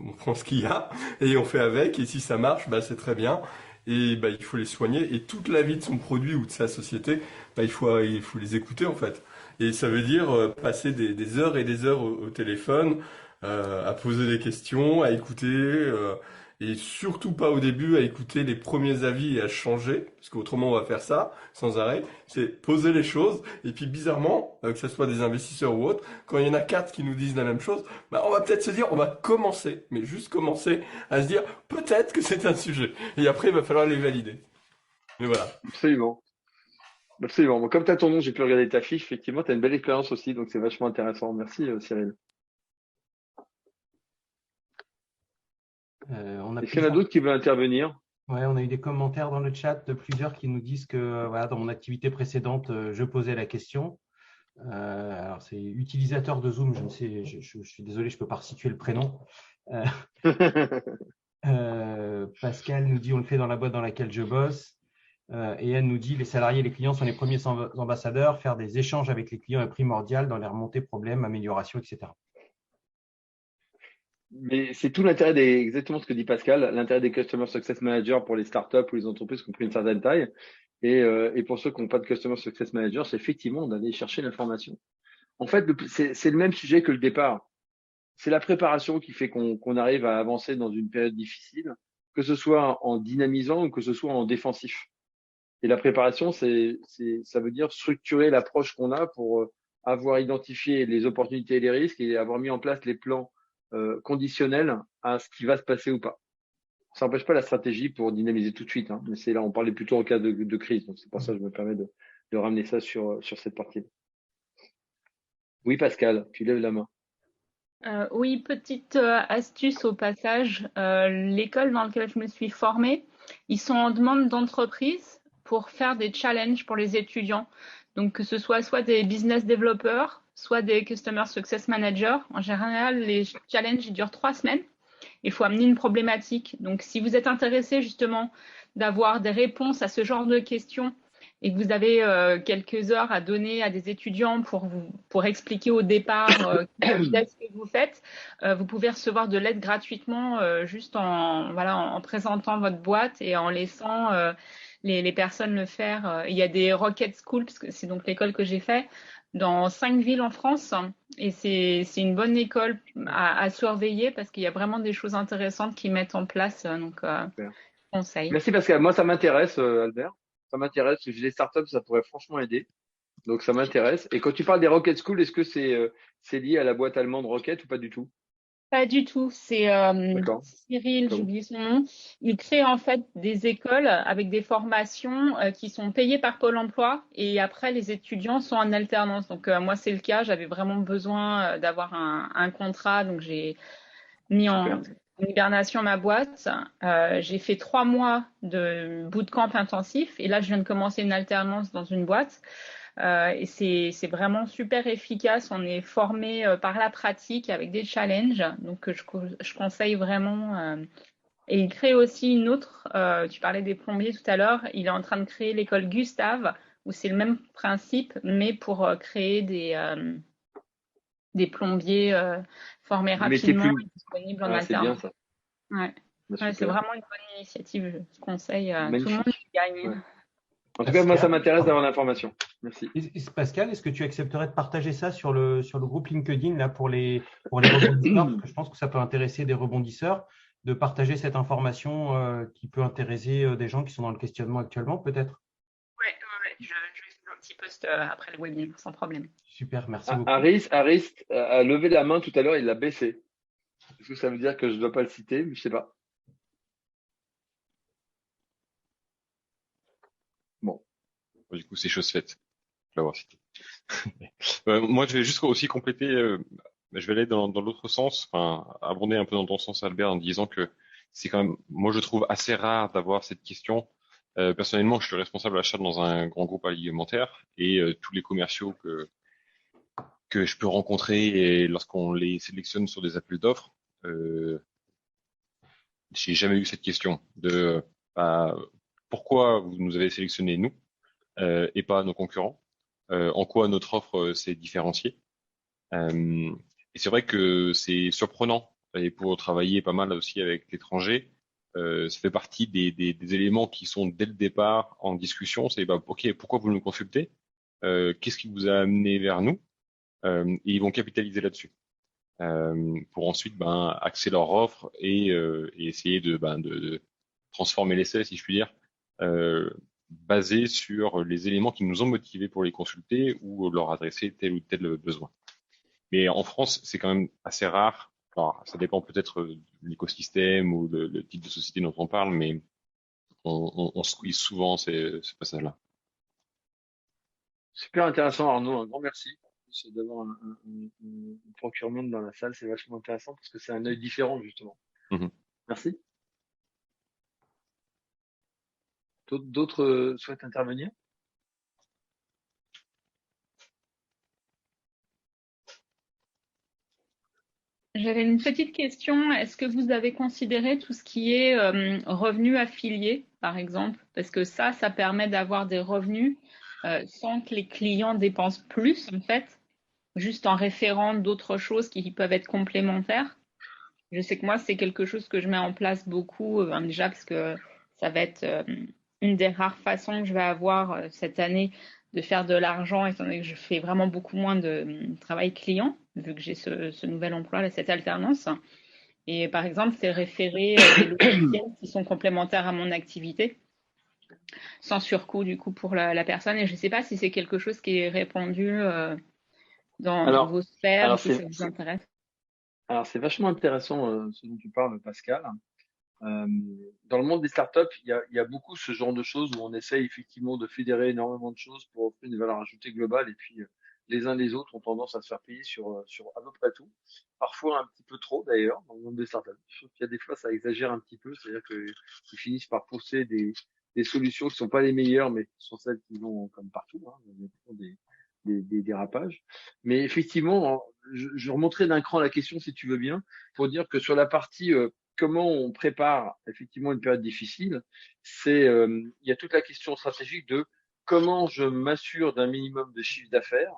on prend ce qu'il y a et on fait avec. Et si ça marche, bah c'est très bien. Et bah, il faut les soigner. Et toute la vie de son produit ou de sa société, bah, il faut les écouter en fait. Et ça veut dire passer des heures et des heures au téléphone, à poser des questions, à écouter, et surtout pas au début à écouter les premiers avis et à changer, parce qu'autrement on va faire ça sans arrêt. C'est poser les choses, et puis bizarrement, que ce soit des investisseurs ou autres, quand il y en a quatre qui nous disent la même chose, bah, on va peut-être se dire, on va commencer, mais juste commencer à se dire peut-être que c'est un sujet. Et après, il va falloir les valider. Mais voilà. Absolument. Absolument. Bon, comme tu as ton nom, j'ai pu regarder ta fiche. Effectivement, tu as une belle expérience aussi, donc c'est vachement intéressant. Merci, Cyril. On a Est-ce qu'il y en a d'autres qui veulent intervenir? Ouais, on a eu des commentaires dans le chat de plusieurs qui nous disent que voilà, dans mon activité précédente, je posais la question. Alors, c'est utilisateur de Zoom, je ne sais, je suis désolé, je ne peux pas resituer le prénom. Euh, Pascal nous dit on le fait dans la boîte dans laquelle je bosse. Et elle nous dit les salariés et les clients sont les premiers ambassadeurs. Faire des échanges avec les clients est primordial dans les remontées problèmes, améliorations, etc. Mais c'est tout l'intérêt exactement ce que dit Pascal, l'intérêt des Customer Success Managers pour les startups ou les entreprises qui ont pris une certaine taille. Et pour ceux qui n'ont pas de Customer Success Manager, c'est effectivement d'aller chercher l'information. En fait, c'est le même sujet que le départ. C'est la préparation qui fait qu'on arrive à avancer dans une période difficile, que ce soit en dynamisant ou que ce soit en défensif. Et la préparation, ça veut dire structurer l'approche qu'on a pour avoir identifié les opportunités et les risques et avoir mis en place les plans conditionnels à ce qui va se passer ou pas. Ça n'empêche pas la stratégie pour dynamiser tout de suite, hein, mais c'est là, on parlait plutôt en cas de crise, donc c'est pour ça que je me permets de ramener ça sur cette partie. Oui, Pascal, tu lèves la main. Oui, petite astuce au passage. L'école dans laquelle je me suis formée, ils sont en demande d'entreprise pour faire des challenges pour les étudiants. Donc, que ce soit des business développeurs, soit des customer success managers. En général, les challenges ils durent 3 semaines. Il faut amener une problématique. Donc, si vous êtes intéressé justement d'avoir des réponses à ce genre de questions et que vous avez quelques heures à donner à des étudiants pour expliquer au départ ce que vous faites, vous pouvez recevoir de l'aide gratuitement juste en présentant votre boîte et en laissant les personnes le faire. Il y a des Rocket School, parce que c'est donc l'école que j'ai fait, dans 5 villes en France. Et c'est une bonne école à surveiller parce qu'il y a vraiment des choses intéressantes qu'ils mettent en place. Donc, conseil. Merci Pascal. Moi, ça m'intéresse, Albert. Ça m'intéresse. J'ai des startups, ça pourrait franchement aider. Donc, ça m'intéresse. Et quand tu parles des Rocket School, est-ce que c'est lié à la boîte allemande Rocket ou pas du tout? Pas du tout. C'est D'accord. Cyril, j'oublie son nom. Il crée en fait des écoles avec des formations qui sont payées par Pôle emploi et après les étudiants sont en alternance. Donc moi c'est le cas. J'avais vraiment besoin d'avoir un contrat, donc j'ai mis Super. en hibernation ma boîte. J'ai fait 3 mois de bootcamp intensif et là, je viens de commencer une alternance dans une boîte. Et c'est vraiment super efficace. On est formé par la pratique avec des challenges. Donc, je conseille vraiment. Et il crée aussi une autre. Tu parlais des plombiers tout à l'heure. Il est en train de créer l'école Gustave, où c'est le même principe, mais pour créer des plombiers formés Métier rapidement plus. et disponibles en Ah, c'est bien alternance. ça. Ouais. Bah, Ouais, c'est super. vraiment une bonne initiative. Je conseille. Tout le monde Magnifique. y gagne. Ouais. En tout cas, moi, ça Pascal, m'intéresse d'avoir l'information. Merci. Pascal, est-ce que tu accepterais de partager ça sur le groupe LinkedIn là, pour les rebondisseurs? Parce que je pense que ça peut intéresser des rebondisseurs de partager cette information qui peut intéresser des gens qui sont dans le questionnement actuellement, peut-être. Ouais. Je vais faire un petit post après le webinaire, sans problème. Super, merci beaucoup. Harris a levé la main tout à l'heure, il l'a baissé. Est-ce que ça veut dire que je ne dois pas le citer? Je sais pas. Bon. Du coup, c'est chose faite. Je vais l'avoir cité. Moi, je vais juste aussi compléter. Je vais aller dans l'autre sens, enfin, abonder un peu dans ton sens, Albert, en disant que c'est quand même, moi, je trouve assez rare d'avoir cette question. Personnellement, je suis responsable achat dans un grand groupe alimentaire et tous les commerciaux que je peux rencontrer et lorsqu'on les sélectionne sur des appels d'offres, j'ai jamais eu cette question de pourquoi vous nous avez sélectionné nous et pas nos concurrents, en quoi notre offre s'est différenciée. Et c'est vrai que c'est surprenant et pour travailler pas mal aussi avec l'étranger, ça fait partie des éléments qui sont dès le départ en discussion. C'est ok, pourquoi vous nous consultez, qu'est-ce qui vous a amené vers nous, et ils vont capitaliser là-dessus pour ensuite axer leur offre et essayer de transformer l'essai, si je puis dire, basé sur les éléments qui nous ont motivés pour les consulter ou leur adresser tel ou tel besoin. Mais en France, c'est quand même assez rare. Alors, ça dépend peut-être de l'écosystème ou le type de société dont on parle, mais on squeeze souvent ce passage-là. Super intéressant, Arnaud. Un grand merci. C'est d'avoir un procurement dans la salle, c'est vachement intéressant parce que c'est un œil différent, justement. Mm-hmm. Merci. D'autres souhaitent intervenir? J'avais une petite question. Est-ce que vous avez considéré tout ce qui est revenus affiliés, par exemple? Parce que ça permet d'avoir des revenus sans que les clients dépensent plus, en fait, juste en référant d'autres choses qui peuvent être complémentaires. Je sais que moi, c'est quelque chose que je mets en place beaucoup, déjà parce que ça va être une des rares façons que je vais avoir cette année de faire de l'argent, étant donné que je fais vraiment beaucoup moins de travail client, vu que j'ai ce nouvel emploi, là, cette alternance. Et par exemple, c'est référer des logiciels qui sont complémentaires à mon activité, sans surcoût du coup pour la personne. Et je ne sais pas si c'est quelque chose qui est répandu dans vos sphères, si ça vous intéresse. Alors, c'est vachement intéressant ce dont tu parles, Pascal. Dans le monde des startups, il y a beaucoup ce genre de choses où on essaye effectivement de fédérer énormément de choses pour offrir une valeur ajoutée globale et puis les uns les autres ont tendance à se faire payer sur à peu près tout. Parfois un petit peu trop d'ailleurs dans le monde des startups. Je trouve qu'il y a des fois ça exagère un petit peu, c'est-à-dire qu'ils finissent par pousser des solutions qui sont pas les meilleures mais qui sont celles qui vont comme partout, hein, des dérapages. Mais effectivement, je remonterai d'un cran la question si tu veux bien pour dire que sur la partie comment on prépare effectivement une période difficile, il y a toute la question stratégique de comment je m'assure d'un minimum de chiffre d'affaires.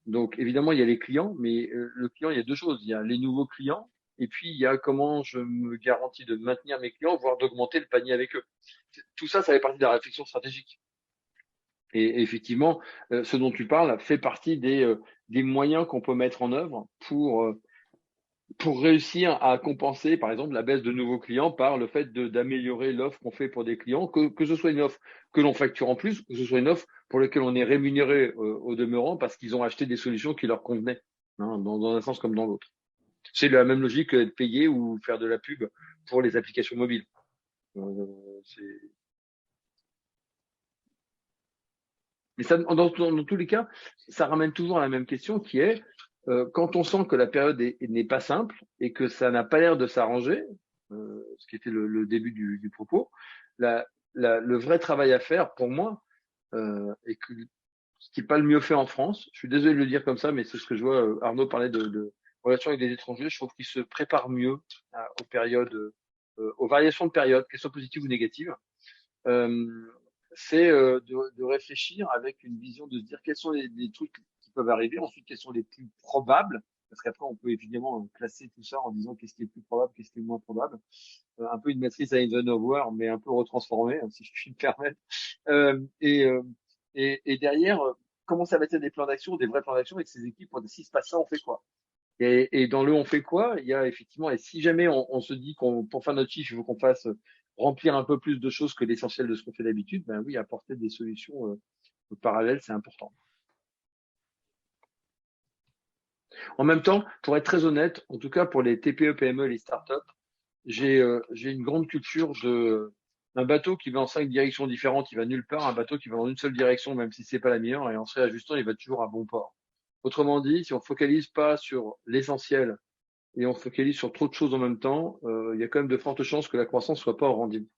Donc évidemment il y a les clients, mais le client il y a deux choses, il y a les nouveaux clients et puis il y a comment je me garantis de maintenir mes clients, voire d'augmenter le panier avec eux. Tout ça, ça fait partie de la réflexion stratégique. Et effectivement, ce dont tu parles fait partie des moyens qu'on peut mettre en œuvre pour réussir à compenser, par exemple, la baisse de nouveaux clients par le fait d'améliorer l'offre qu'on fait pour des clients, que ce soit une offre que l'on facture en plus, que ce soit une offre pour laquelle on est rémunéré au demeurant parce qu'ils ont acheté des solutions qui leur convenaient, hein, dans un sens comme dans l'autre. C'est la même logique que d'être payé ou faire de la pub pour les applications mobiles. Mais ça, dans tous les cas, ça ramène toujours à la même question qui est quand on sent que la période n'est pas simple et que ça n'a pas l'air de s'arranger, ce qui était le début du propos. Le vrai travail à faire pour moi, et que ce qui n'est pas le mieux fait en France, je suis désolé de le dire comme ça, mais c'est ce que je vois. Arnaud parlait de relations avec des étrangers. Je trouve qu'ils se préparent mieux aux périodes, aux variations de période, qu'elles soient positives ou négatives. C'est de réfléchir avec une vision de se dire quels sont les trucs qui peuvent arriver, ensuite quels sont les plus probables, parce qu'après on peut évidemment classer tout ça en disant qu'est-ce qui est plus probable, qu'est-ce qui est moins probable, un peu une matrice à Eisenhower, mais un peu retransformée, hein, si je puis me permettre. Et derrière, commencer à mettre des plans d'action, des vrais plans d'action avec ses équipes pour dire s'il se passe ça, on fait quoi. Et dans le on fait quoi, il y a effectivement, et si jamais on se dit pour faire notre chiffre, il faut qu'on fasse remplir un peu plus de choses que l'essentiel de ce qu'on fait d'habitude, ben oui, apporter des solutions parallèles, c'est important. En même temps, pour être très honnête, en tout cas pour les TPE, PME, les startups, j'ai une grande culture d'un bateau qui va en 5 directions différentes, il va nulle part, un bateau qui va dans une seule direction, même si c'est pas la meilleure, et en se réajustant, il va toujours à bon port. Autrement dit, si on focalise pas sur l'essentiel et on focalise sur trop de choses en même temps, il y a quand même de fortes chances que la croissance soit pas au rendez-vous.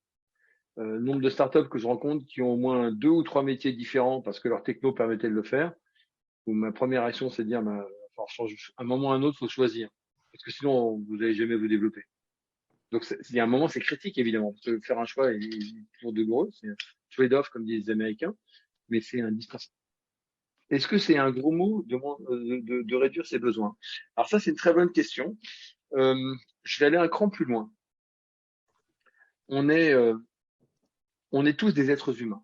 Nombre de startups que je rencontre qui ont au moins 2 ou 3 métiers différents parce que leur techno permettait de le faire, où ma première action c'est de dire, à un moment ou à un autre, il faut choisir. Parce que sinon, vous n'allez jamais vous développer. Donc, il y a un moment, c'est critique, évidemment. Parce que faire un choix est toujours douloureux. C'est un trade-off, comme disent les Américains. Mais c'est indispensable. Est-ce que c'est un gros mot de réduire ses besoins? Alors ça, c'est une très bonne question. Je vais aller un cran plus loin. On est tous des êtres humains.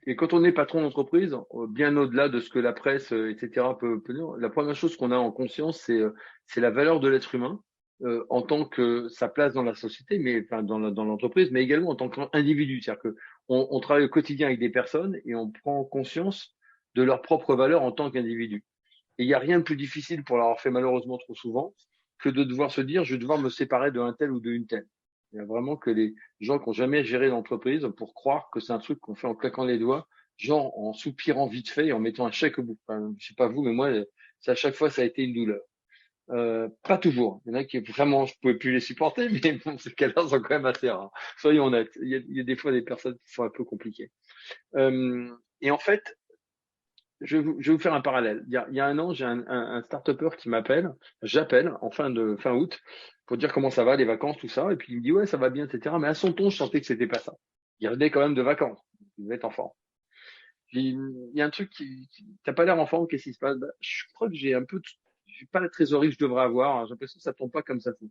Et quand on est patron d'entreprise, bien au-delà de ce que la presse, etc., peut dire, la première chose qu'on a en conscience, c'est la valeur de l'être humain en tant que sa place dans la société, mais enfin dans l'entreprise, mais également en tant qu'individu. C'est-à-dire que on travaille au quotidien avec des personnes et on prend conscience de leur propre valeur en tant qu'individu. Et il n'y a rien de plus difficile pour l'avoir fait malheureusement trop souvent que de devoir se dire je vais devoir me séparer d'un tel ou d'une telle. Il y a vraiment que les gens qui n'ont jamais géré l'entreprise pour croire que c'est un truc qu'on fait en claquant les doigts, genre en soupirant vite fait et en mettant un chèque au bout. Enfin, je sais pas vous, mais moi, à chaque fois, ça a été une douleur. Pas toujours. Il y en a qui vraiment, je pouvais plus les supporter, mais bon, ces cas-là sont quand même assez rares. Soyons honnêtes. Il y a des fois des personnes qui sont un peu compliquées. Et en fait, je vais vous faire un parallèle. Il y a un an, j'ai un start-upper qui j'appelle en fin août pour dire comment ça va, les vacances, tout ça. Et puis il me dit ouais, ça va bien, etc. Mais à son ton, je sentais que c'était pas ça. Il revenait quand même de vacances. Il devait être en forme. Il y a un truc t'as pas l'air en forme, qu'est-ce qui se passe? Je crois que j'ai pas la trésorerie que je devrais avoir. J'ai l'impression que ça tombe pas comme ça faut.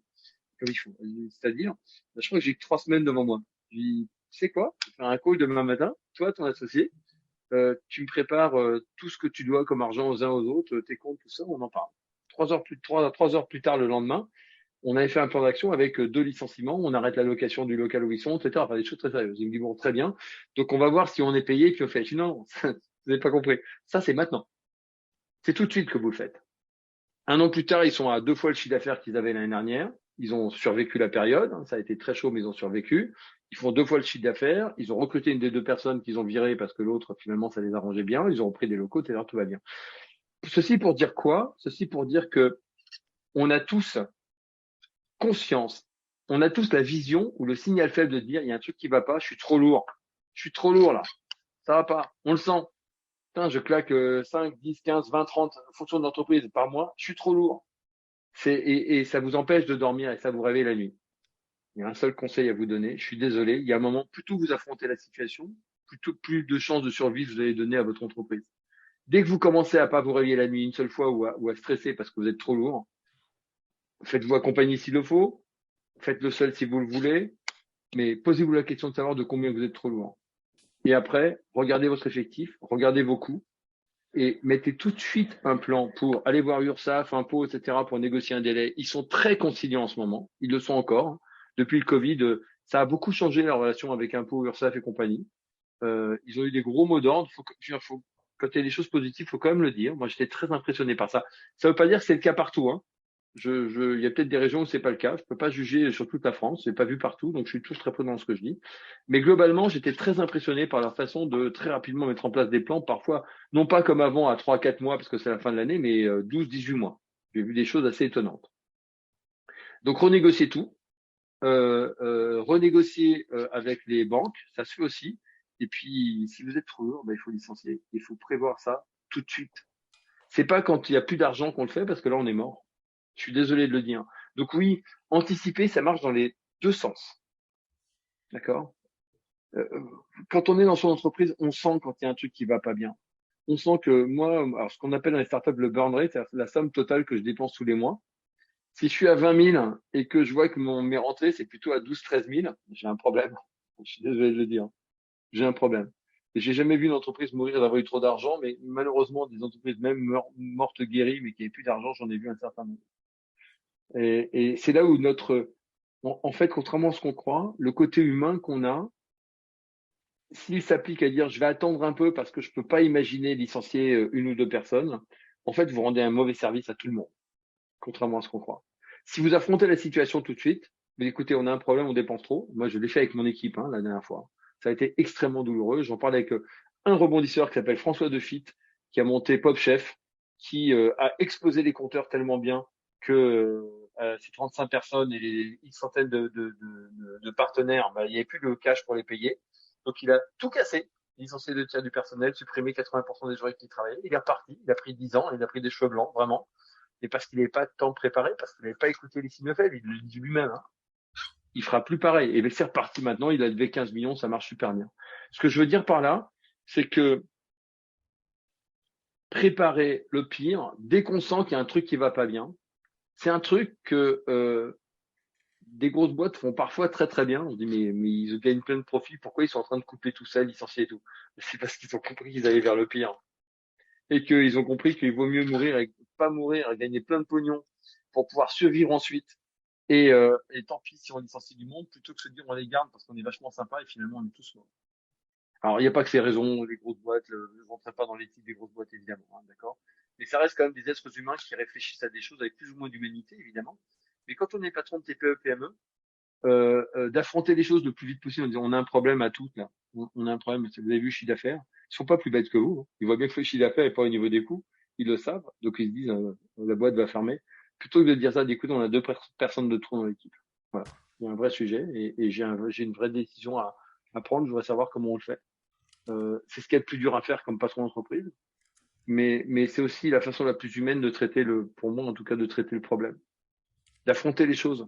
Comme il faut. C'est-à-dire, je crois que j'ai que 3 semaines devant moi. Je dis, tu sais quoi? Je vais faire un call demain matin, toi, ton associé. Tu me prépares tout ce que tu dois comme argent aux uns aux autres, tes comptes, tout ça, on en parle. 3 heures plus tard le lendemain, on avait fait un plan d'action avec 2 licenciements, on arrête la location du local où ils sont, etc. Enfin, des choses très sérieuses. Il me dit bon, très bien. Donc on va voir si on est payé, puis on fait. Je dis non, vous n'avez pas compris. Ça, c'est maintenant. C'est tout de suite que vous le faites. 1 an plus tard, ils sont à 2 fois le chiffre d'affaires qu'ils avaient l'année dernière. Ils ont survécu la période. Ça a été très chaud, mais ils ont survécu. Ils font 2 fois le chiffre d'affaires. Ils ont recruté une des 2 personnes qu'ils ont virées parce que l'autre, finalement, ça les arrangeait bien. Ils ont repris des locaux, etc. Tout va bien. Ceci pour dire quoi? Ceci pour dire que on a tous conscience. On a tous la vision ou le signal faible de dire, il y a un truc qui va pas, je suis trop lourd. Je suis trop lourd, là. Ça va pas. On le sent. Putain, je claque 5, 10, 15, 20, 30 en fonction de l'entreprise par mois. Je suis trop lourd. Et ça vous empêche de dormir et ça vous réveille la nuit. Il y a un seul conseil à vous donner. Je suis désolé. Il y a un moment, plus tôt vous affrontez la situation, plus de chances de survie vous allez donner à votre entreprise. Dès que vous commencez à pas vous réveiller la nuit une seule fois ou à stresser parce que vous êtes trop lourd, faites-vous accompagner s'il le faut. Faites-le seul si vous le voulez. Mais posez-vous la question de savoir de combien vous êtes trop lourd. Et après, regardez votre effectif, regardez vos coûts et mettez tout de suite un plan pour aller voir URSSAF, impôts, etc. pour négocier un délai. Ils sont très conciliants en ce moment. Ils le sont encore. Depuis le Covid, ça a beaucoup changé leur relation avec impôts, URSSAF et compagnie. Ils ont eu des gros mots d'ordre. Quand il y a des choses positives, il faut quand même le dire. Moi, j'étais très impressionné par ça. Ça ne veut pas dire que c'est le cas partout, hein. Il y a peut-être des régions où c'est pas le cas. Je peux pas juger sur toute la France. C'est pas vu partout. Donc, je suis tous très prudent dans ce que je dis. Mais globalement, j'étais très impressionné par leur façon de très rapidement mettre en place des plans. Parfois, non pas comme avant à 3-4 mois parce que c'est la fin de l'année, mais 12-18 mois. J'ai vu des choses assez étonnantes. Donc, renégocier tout. renégocier avec les banques, ça se fait aussi. Et puis, si vous êtes trop lourd, il faut licencier. Il faut prévoir ça tout de suite. C'est pas quand il y a plus d'argent qu'on le fait, parce que là, on est mort. Je suis désolé de le dire. Donc oui, anticiper, ça marche dans les deux sens. D'accord? Quand on est dans son entreprise, on sent quand il y a un truc qui va pas bien. On sent que moi, alors ce qu'on appelle dans les startups le burn rate, c'est la somme totale que je dépense tous les mois. Si je suis à 20 000 et que je vois que mes rentrées, c'est plutôt à 12-13 000, j'ai un problème. Je suis désolé de le dire. J'ai un problème. Et j'ai jamais vu une entreprise mourir d'avoir eu trop d'argent, mais malheureusement, des entreprises même mortes guéries, mais qui n'avaient plus d'argent, j'en ai vu un certain nombre. Et c'est là où en fait, contrairement à ce qu'on croit, le côté humain qu'on a, s'il s'applique à dire je vais attendre un peu parce que je peux pas imaginer licencier une ou deux personnes, en fait, vous rendez un mauvais service à tout le monde, contrairement à ce qu'on croit. Si vous affrontez la situation tout de suite, mais écoutez, on a un problème, on dépense trop. Moi, je l'ai fait avec mon équipe la dernière fois. Ça a été extrêmement douloureux. J'en parlais avec un rebondisseur qui s'appelle François Defitte, qui a monté Pop Chef, qui a explosé les compteurs tellement bien que ces 35 personnes et les X centaines de partenaires, il n'y avait plus de cash pour les payer. Donc, il a tout cassé, licencié 2 tiers du personnel, supprimé 80% des gens qui travaillaient. Il est reparti. Il a pris 10 ans, il a pris des cheveux blancs, vraiment. Et parce qu'il n'avait pas de temps préparé, parce qu'il n'avait pas écouté les signes faibles, il le dit lui-même. Il fera plus pareil. Et c'est reparti maintenant, il a levé 15 millions, ça marche super bien. Ce que je veux dire par là, c'est que préparer le pire, dès qu'on sent qu'il y a un truc qui va pas bien, c'est un truc que des grosses boîtes font parfois très très bien. On se dit mais ils gagnent plein de profits, pourquoi ils sont en train de couper tout ça, licencier et tout? C'est parce qu'ils ont compris qu'ils allaient vers le pire. Et qu'ils ont compris qu'il vaut mieux pas mourir et gagner plein de pognon pour pouvoir survivre ensuite. Et tant pis si on licencie du monde, plutôt que se dire on les garde parce qu'on est vachement sympa et finalement on est tous morts. Alors il n'y a pas que ces raisons, les grosses boîtes, je ne rentrerai pas dans l'éthique des grosses boîtes évidemment, d'accord. Mais ça reste quand même des êtres humains qui réfléchissent à des choses avec plus ou moins d'humanité évidemment. Mais quand on est patron de TPE, PME, d'affronter les choses le plus vite possible en disant on a un problème à toutes là, on a un problème, vous avez vu le chiffre d'affaires, ils sont pas plus bêtes que vous, ils voient bien que le chiffre d'affaires n'est pas au niveau des coûts, ils le savent, donc ils se disent la boîte va fermer, plutôt que de dire ça, écoutez, on a 2 personnes de trop dans l'équipe. Voilà, il y a un vrai sujet et j'ai une vraie décision à prendre, je voudrais savoir comment on le fait. C'est ce qui est le plus dur à faire comme patron d'entreprise, mais c'est aussi la façon la plus humaine de traiter pour moi en tout cas, de traiter le problème, d'affronter les choses.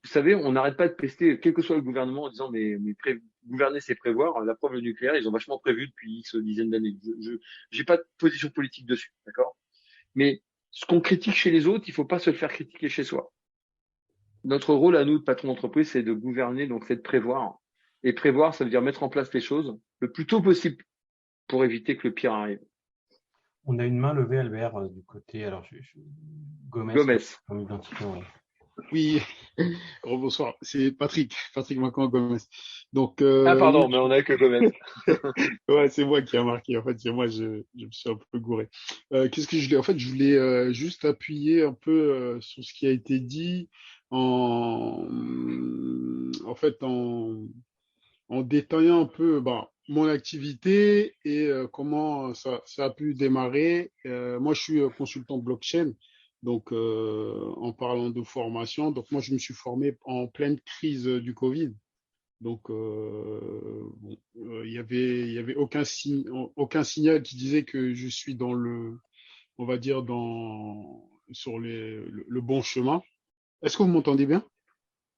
Vous savez, on n'arrête pas de pester, quel que soit le gouvernement, en disant mais gouverner c'est prévoir. La preuve, le nucléaire, ils ont vachement prévu depuis X dizaines d'années. Je j'ai pas de position politique dessus, d'accord. Mais ce qu'on critique chez les autres, il faut pas se le faire critiquer chez soi. Notre rôle à nous, de patron d'entreprise, c'est de gouverner, donc c'est de prévoir. Et prévoir, ça veut dire mettre en place les choses le plus tôt possible pour éviter que le pire arrive. On a une main levée, Albert, du côté. Alors, Gomez. Comme identifiant, oui. Oui, bonsoir, c'est Patrick Macron Gomez. Donc, pardon, mais on a que Gomez. Ouais, c'est moi qui a marqué. En fait, c'est moi, je me suis un peu gouré. Qu'est-ce que je voulais? En fait, je voulais juste appuyer un peu sur ce qui a été dit en fait, en détaillant un peu mon activité et comment ça a pu démarrer. Moi, je suis consultant blockchain. Donc, en parlant de formation, donc moi, je me suis formé en pleine crise du Covid. Donc, il y avait aucun signal qui disait que je suis on va dire, sur le bon chemin. Est-ce que vous m'entendez bien?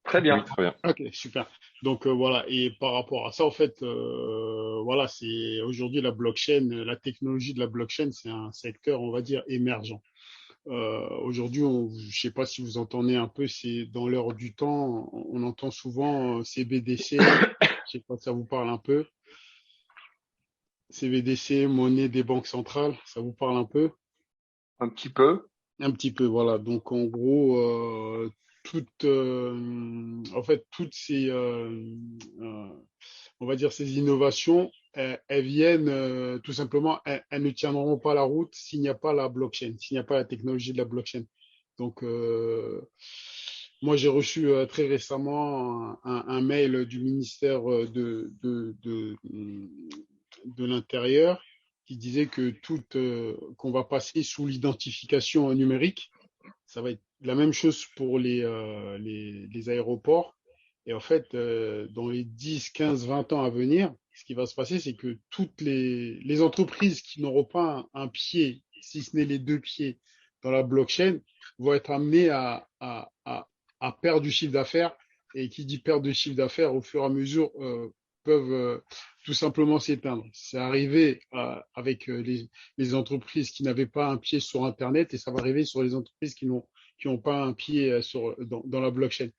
Très bien. Oui, très bien. Ok, super. Donc voilà, et par rapport à ça, en fait, voilà, c'est aujourd'hui la technologie de la blockchain, c'est un secteur, on va dire, émergent. Aujourd'hui, je sais pas si vous entendez un peu, c'est dans l'heure du temps, on entend souvent CBDC, je sais pas si ça vous parle un peu. CBDC, monnaie des banques centrales, ça vous parle un peu? Un petit peu. Un petit peu, voilà. Donc en gros, toutes ces, on va dire ces innovations, elles viennent tout simplement, elles ne tiendront pas la route s'il n'y a pas la blockchain, s'il n'y a pas la technologie de la blockchain. Donc moi j'ai reçu très récemment un mail du ministère de l'Intérieur qui disait que qu'on va passer sous l'identification numérique. Ça va être la même chose pour les aéroports. Et en fait, dans les 10, 15, 20 ans à venir, ce qui va se passer, c'est que toutes les entreprises qui n'auront pas un pied, si ce n'est les deux pieds, dans la blockchain, vont être amenées à perdre du chiffre d'affaires. Et qui dit perte de chiffre d'affaires, au fur et à mesure, peuvent tout simplement s'éteindre. C'est arrivé avec les entreprises qui n'avaient pas un pied sur Internet et ça va arriver sur les entreprises qui n'ont pas un pied dans la blockchain.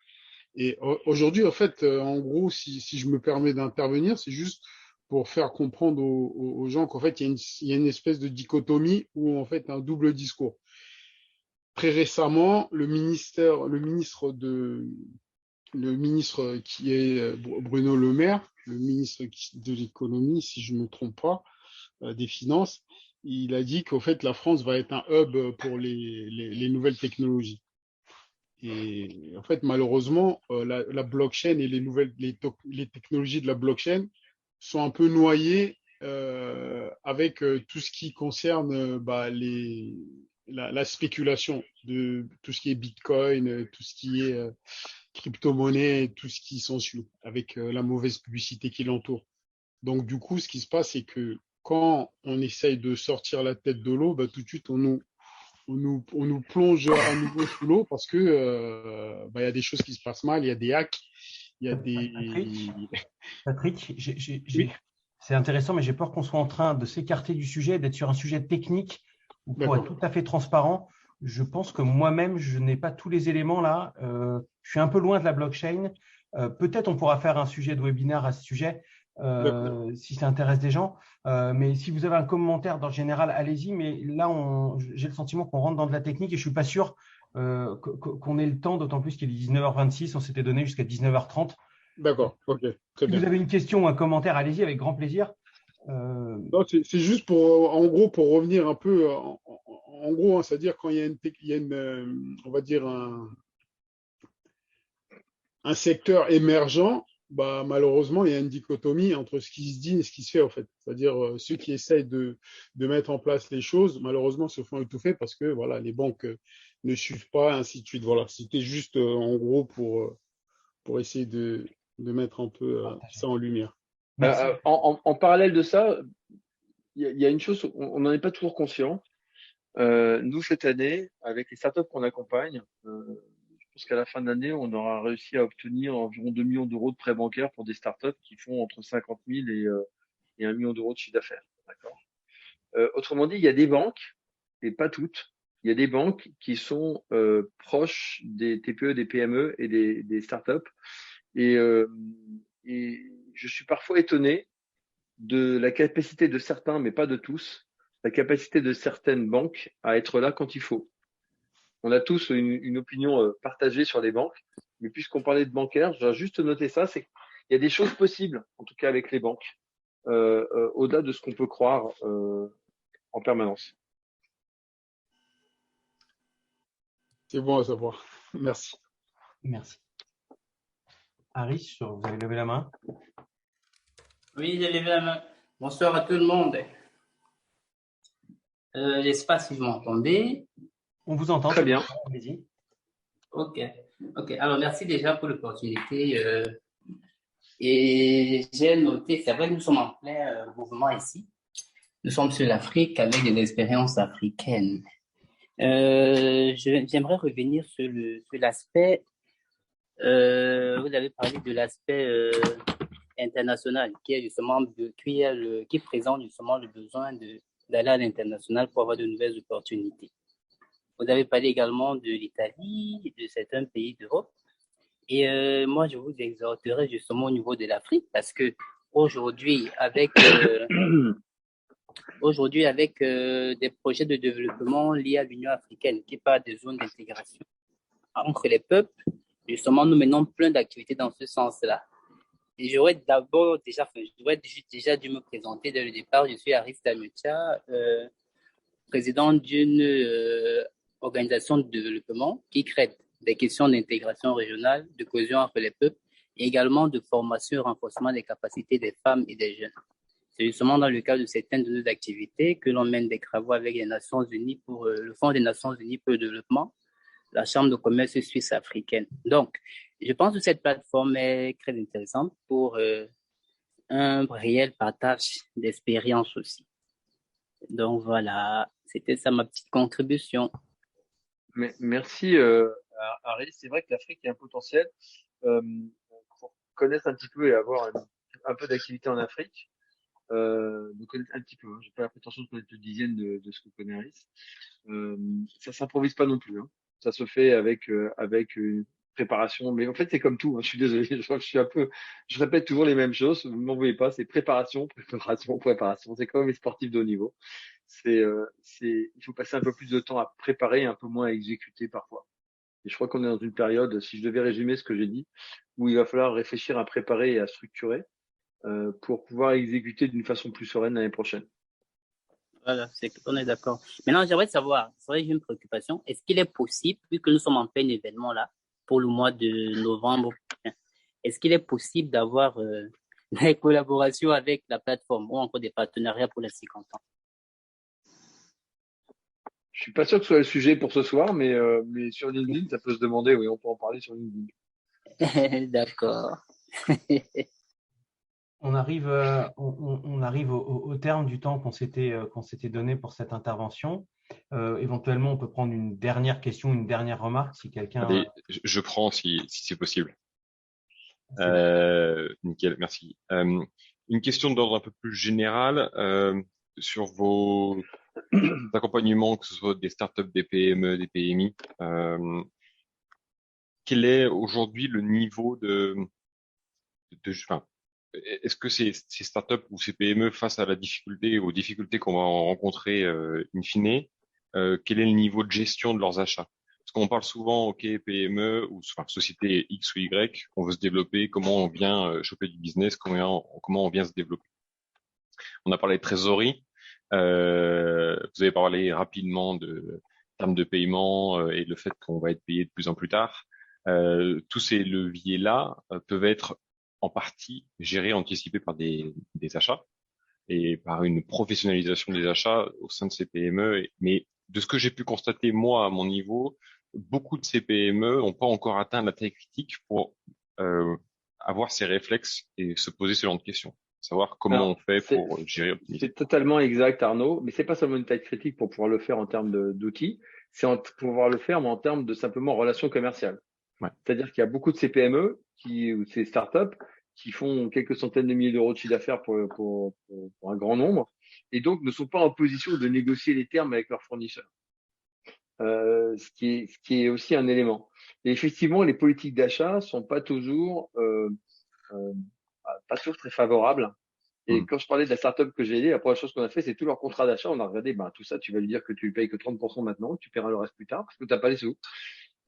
Et aujourd'hui, en fait, en gros, si je me permets d'intervenir, c'est juste pour faire comprendre aux gens qu'en fait, il y a une espèce de dichotomie ou en fait un double discours. Très récemment, le ministre qui est Bruno Le Maire, le ministre de l'économie, si je ne me trompe pas, des finances, il a dit qu'en fait, la France va être un hub pour les nouvelles technologies. Et en fait, malheureusement, la blockchain et les technologies de la blockchain sont un peu noyées avec tout ce qui concerne la spéculation de tout ce qui est Bitcoin, tout ce qui est crypto-monnaie, tout ce qui s'ensuit, avec la mauvaise publicité qui l'entoure. Donc, du coup, ce qui se passe, c'est que quand on essaye de sortir la tête de l'eau, tout de suite, on nous plonge à nouveau sous l'eau parce que y a des choses qui se passent mal, il y a des hacks, il y a des... Patrick, Oui. C'est intéressant, mais j'ai peur qu'on soit en train de s'écarter du sujet, d'être sur un sujet technique où pour être tout à fait transparent, je pense que moi-même, je n'ai pas tous les éléments là. Je suis un peu loin de la blockchain. Peut-être on pourra faire un sujet de webinaire à ce sujet si ça intéresse des gens. Mais si vous avez un commentaire dans le général, allez-y. Mais là, j'ai le sentiment qu'on rentre dans de la technique et je suis pas sûr qu'on ait le temps, d'autant plus qu'il est 19h26. On s'était donné jusqu'à 19h30. D'accord, ok, très bien. Si vous avez une question ou un commentaire, allez-y avec grand plaisir. Non, c'est juste en gros, pour revenir un peu, en gros, hein, c'est-à-dire quand il y a on va dire un secteur émergent, malheureusement, il y a une dichotomie entre ce qui se dit et ce qui se fait, en fait. C'est-à-dire, ceux qui essayent de mettre en place les choses, malheureusement, se font étouffer parce que, voilà, les banques ne suivent pas, ainsi de suite. Voilà, c'était juste, en gros, pour essayer de mettre un peu ça en lumière. En parallèle de ça, il y a une chose, on n'en est pas toujours conscient. Nous, cette année, avec les startups qu'on accompagne, je pense qu'à la fin de l'année, on aura réussi à obtenir environ 2 millions d'euros de prêts bancaires pour des startups qui font entre 50 000 et 1 million d'euros de chiffre d'affaires. D'accord. Autrement dit, il y a des banques, et pas toutes, il y a des banques qui sont proches des TPE, des PME et des startups. Et je suis parfois étonné de la capacité de certains, mais pas de tous, la capacité de certaines banques à être là quand il faut. On a tous une opinion partagée sur les banques, mais puisqu'on parlait de bancaires, j'ai juste noté ça, c'est qu'il y a des choses possibles, en tout cas avec les banques, au-delà de ce qu'on peut croire en permanence. C'est bon à savoir. Merci. Merci. Aris, vous avez levé la main. Oui, j'ai levé la main. Bonsoir à tout le monde. J'espère si vous m'entendez. On vous entend. Très bien. Allez-y. Ok. Alors, merci déjà pour l'opportunité. Et j'ai noté, c'est vrai que nous sommes en plein mouvement ici. Nous sommes sur l'Afrique avec des expériences africaines. J'aimerais revenir sur l'aspect. Vous avez parlé de l'aspect international qui est justement qui présente justement le besoin d'aller à l'international pour avoir de nouvelles opportunités. Vous avez parlé également de l'Italie, de certains pays d'Europe. Et moi, je vous exhorterai justement au niveau de l'Afrique parce que aujourd'hui, avec des projets de développement liés à l'Union africaine qui parlent des zones d'intégration entre les peuples, justement, nous menons plein d'activités dans ce sens-là. Et j'aurais déjà dû me présenter dès le départ. Je suis Aris Tamutia, président d'une organisation de développement qui traite des questions d'intégration régionale, de cohésion entre les peuples et également de formation et renforcement des capacités des femmes et des jeunes. C'est justement dans le cadre de certaines de nos activités que l'on mène des travaux avec les Nations Unies le Fonds des Nations Unies pour le développement, la Chambre de commerce suisse africaine. Donc, je pense que cette plateforme est très intéressante pour un réel partage d'expérience aussi. Donc voilà, c'était ça ma petite contribution. Mais merci Harry. C'est vrai que l'Afrique a un potentiel pour connaître un petit peu et avoir un peu d'activité en Afrique. De connaître un petit peu. Hein. J'ai pas la prétention de connaître une dizaine de ce que connaît Harry. Ça s'improvise pas non plus. Hein. Ça se fait avec une préparation. Mais en fait, c'est comme tout. Hein. Je suis désolé. Je crois que je répète toujours les mêmes choses. Vous ne m'en voulez pas. C'est préparation, préparation, préparation. C'est comme les sportifs de haut niveau. Il faut passer un peu plus de temps à préparer et un peu moins à exécuter parfois. Et je crois qu'on est dans une période, si je devais résumer ce que j'ai dit, où il va falloir réfléchir à préparer et à structurer pour pouvoir exécuter d'une façon plus sereine l'année prochaine. Voilà, on est d'accord. Maintenant, j'aimerais savoir, c'est vrai que j'ai une préoccupation, est-ce qu'il est possible, puisque nous sommes en plein événement là, pour le mois de novembre, est-ce qu'il est possible d'avoir des collaborations avec la plateforme ou encore des partenariats pour les 50 ans? Je suis pas sûr que ce soit le sujet pour ce soir, mais sur LinkedIn, ça peut se demander. Oui, on peut en parler sur LinkedIn. D'accord. On arrive au terme du temps qu'on s'était donné pour cette intervention. Éventuellement, on peut prendre une dernière question, une dernière remarque si quelqu'un. Allez, je prends si c'est possible. Nickel, merci. Une question d'ordre un peu plus général sur vos accompagnements, que ce soit des startups, des PME, des PMI. Quel est aujourd'hui le niveau enfin, est-ce que ces startups ou ces PME face à aux difficultés qu'on va rencontrer in fine, quel est le niveau de gestion de leurs achats? Parce qu'on parle souvent, OK, PME ou enfin, société X ou Y, on veut se développer, comment on vient choper du business, comment on vient se développer. On a parlé de trésorerie, vous avez parlé rapidement de termes de paiement et le fait qu'on va être payé de plus en plus tard. Tous ces leviers-là peuvent être en partie gérés, anticipés par des achats et par une professionnalisation des achats au sein de ces PME. Mais de ce que j'ai pu constater, moi, à mon niveau, beaucoup de ces PME n'ont pas encore atteint la taille critique pour avoir ces réflexes et se poser ce genre de questions. Savoir comment on fait pour gérer. C'est totalement exact, Arnaud, mais c'est pas seulement une taille critique pour pouvoir le faire en termes d'outils, c'est pour pouvoir le faire, mais en termes de simplement relations commerciales. Ouais. C'est-à-dire qu'il y a beaucoup de ces PME ou ces startups qui font quelques centaines de milliers d'euros de chiffre d'affaires pour un grand nombre, et donc ne sont pas en position de négocier les termes avec leurs fournisseurs. Ce qui est aussi un élément. Et effectivement, les politiques d'achat sont pas toujours très favorables. Et quand je parlais de la startup que j'ai aidée, la première chose qu'on a fait, c'est tout leur contrat d'achat. On a regardé, tout ça, tu vas lui dire que tu lui payes que 30% maintenant, tu paieras le reste plus tard parce que tu n'as pas les sous.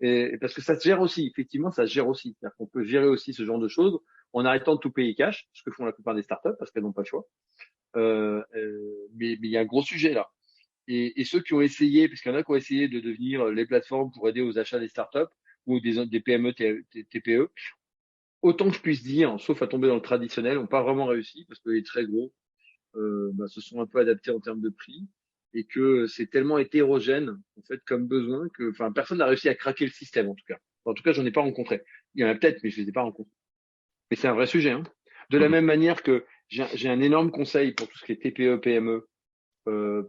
Et parce que ça se gère aussi, effectivement, ça se gère aussi. C'est-à-dire qu'on peut gérer aussi ce genre de choses en arrêtant de tout payer cash, ce que font la plupart des startups parce qu'elles n'ont pas le choix. Mais il y a un gros sujet là. Et ceux qui ont essayé, parce qu'il y en a qui ont essayé de devenir les plateformes pour aider aux achats des startups ou des PME, TPE, autant que je puisse dire, sauf à tomber dans le traditionnel, n'ont pas vraiment réussi parce que les très gros se sont un peu adaptés en termes de prix et que c'est tellement hétérogène en fait comme besoin que, personne n'a réussi à craquer le système en tout cas. En tout cas, j'en ai pas rencontré. Il y en a peut-être, mais je les ai pas rencontrés. Mais c'est un vrai sujet. Hein. De la même manière que j'ai un énorme conseil pour tout ce qui est TPE, PME,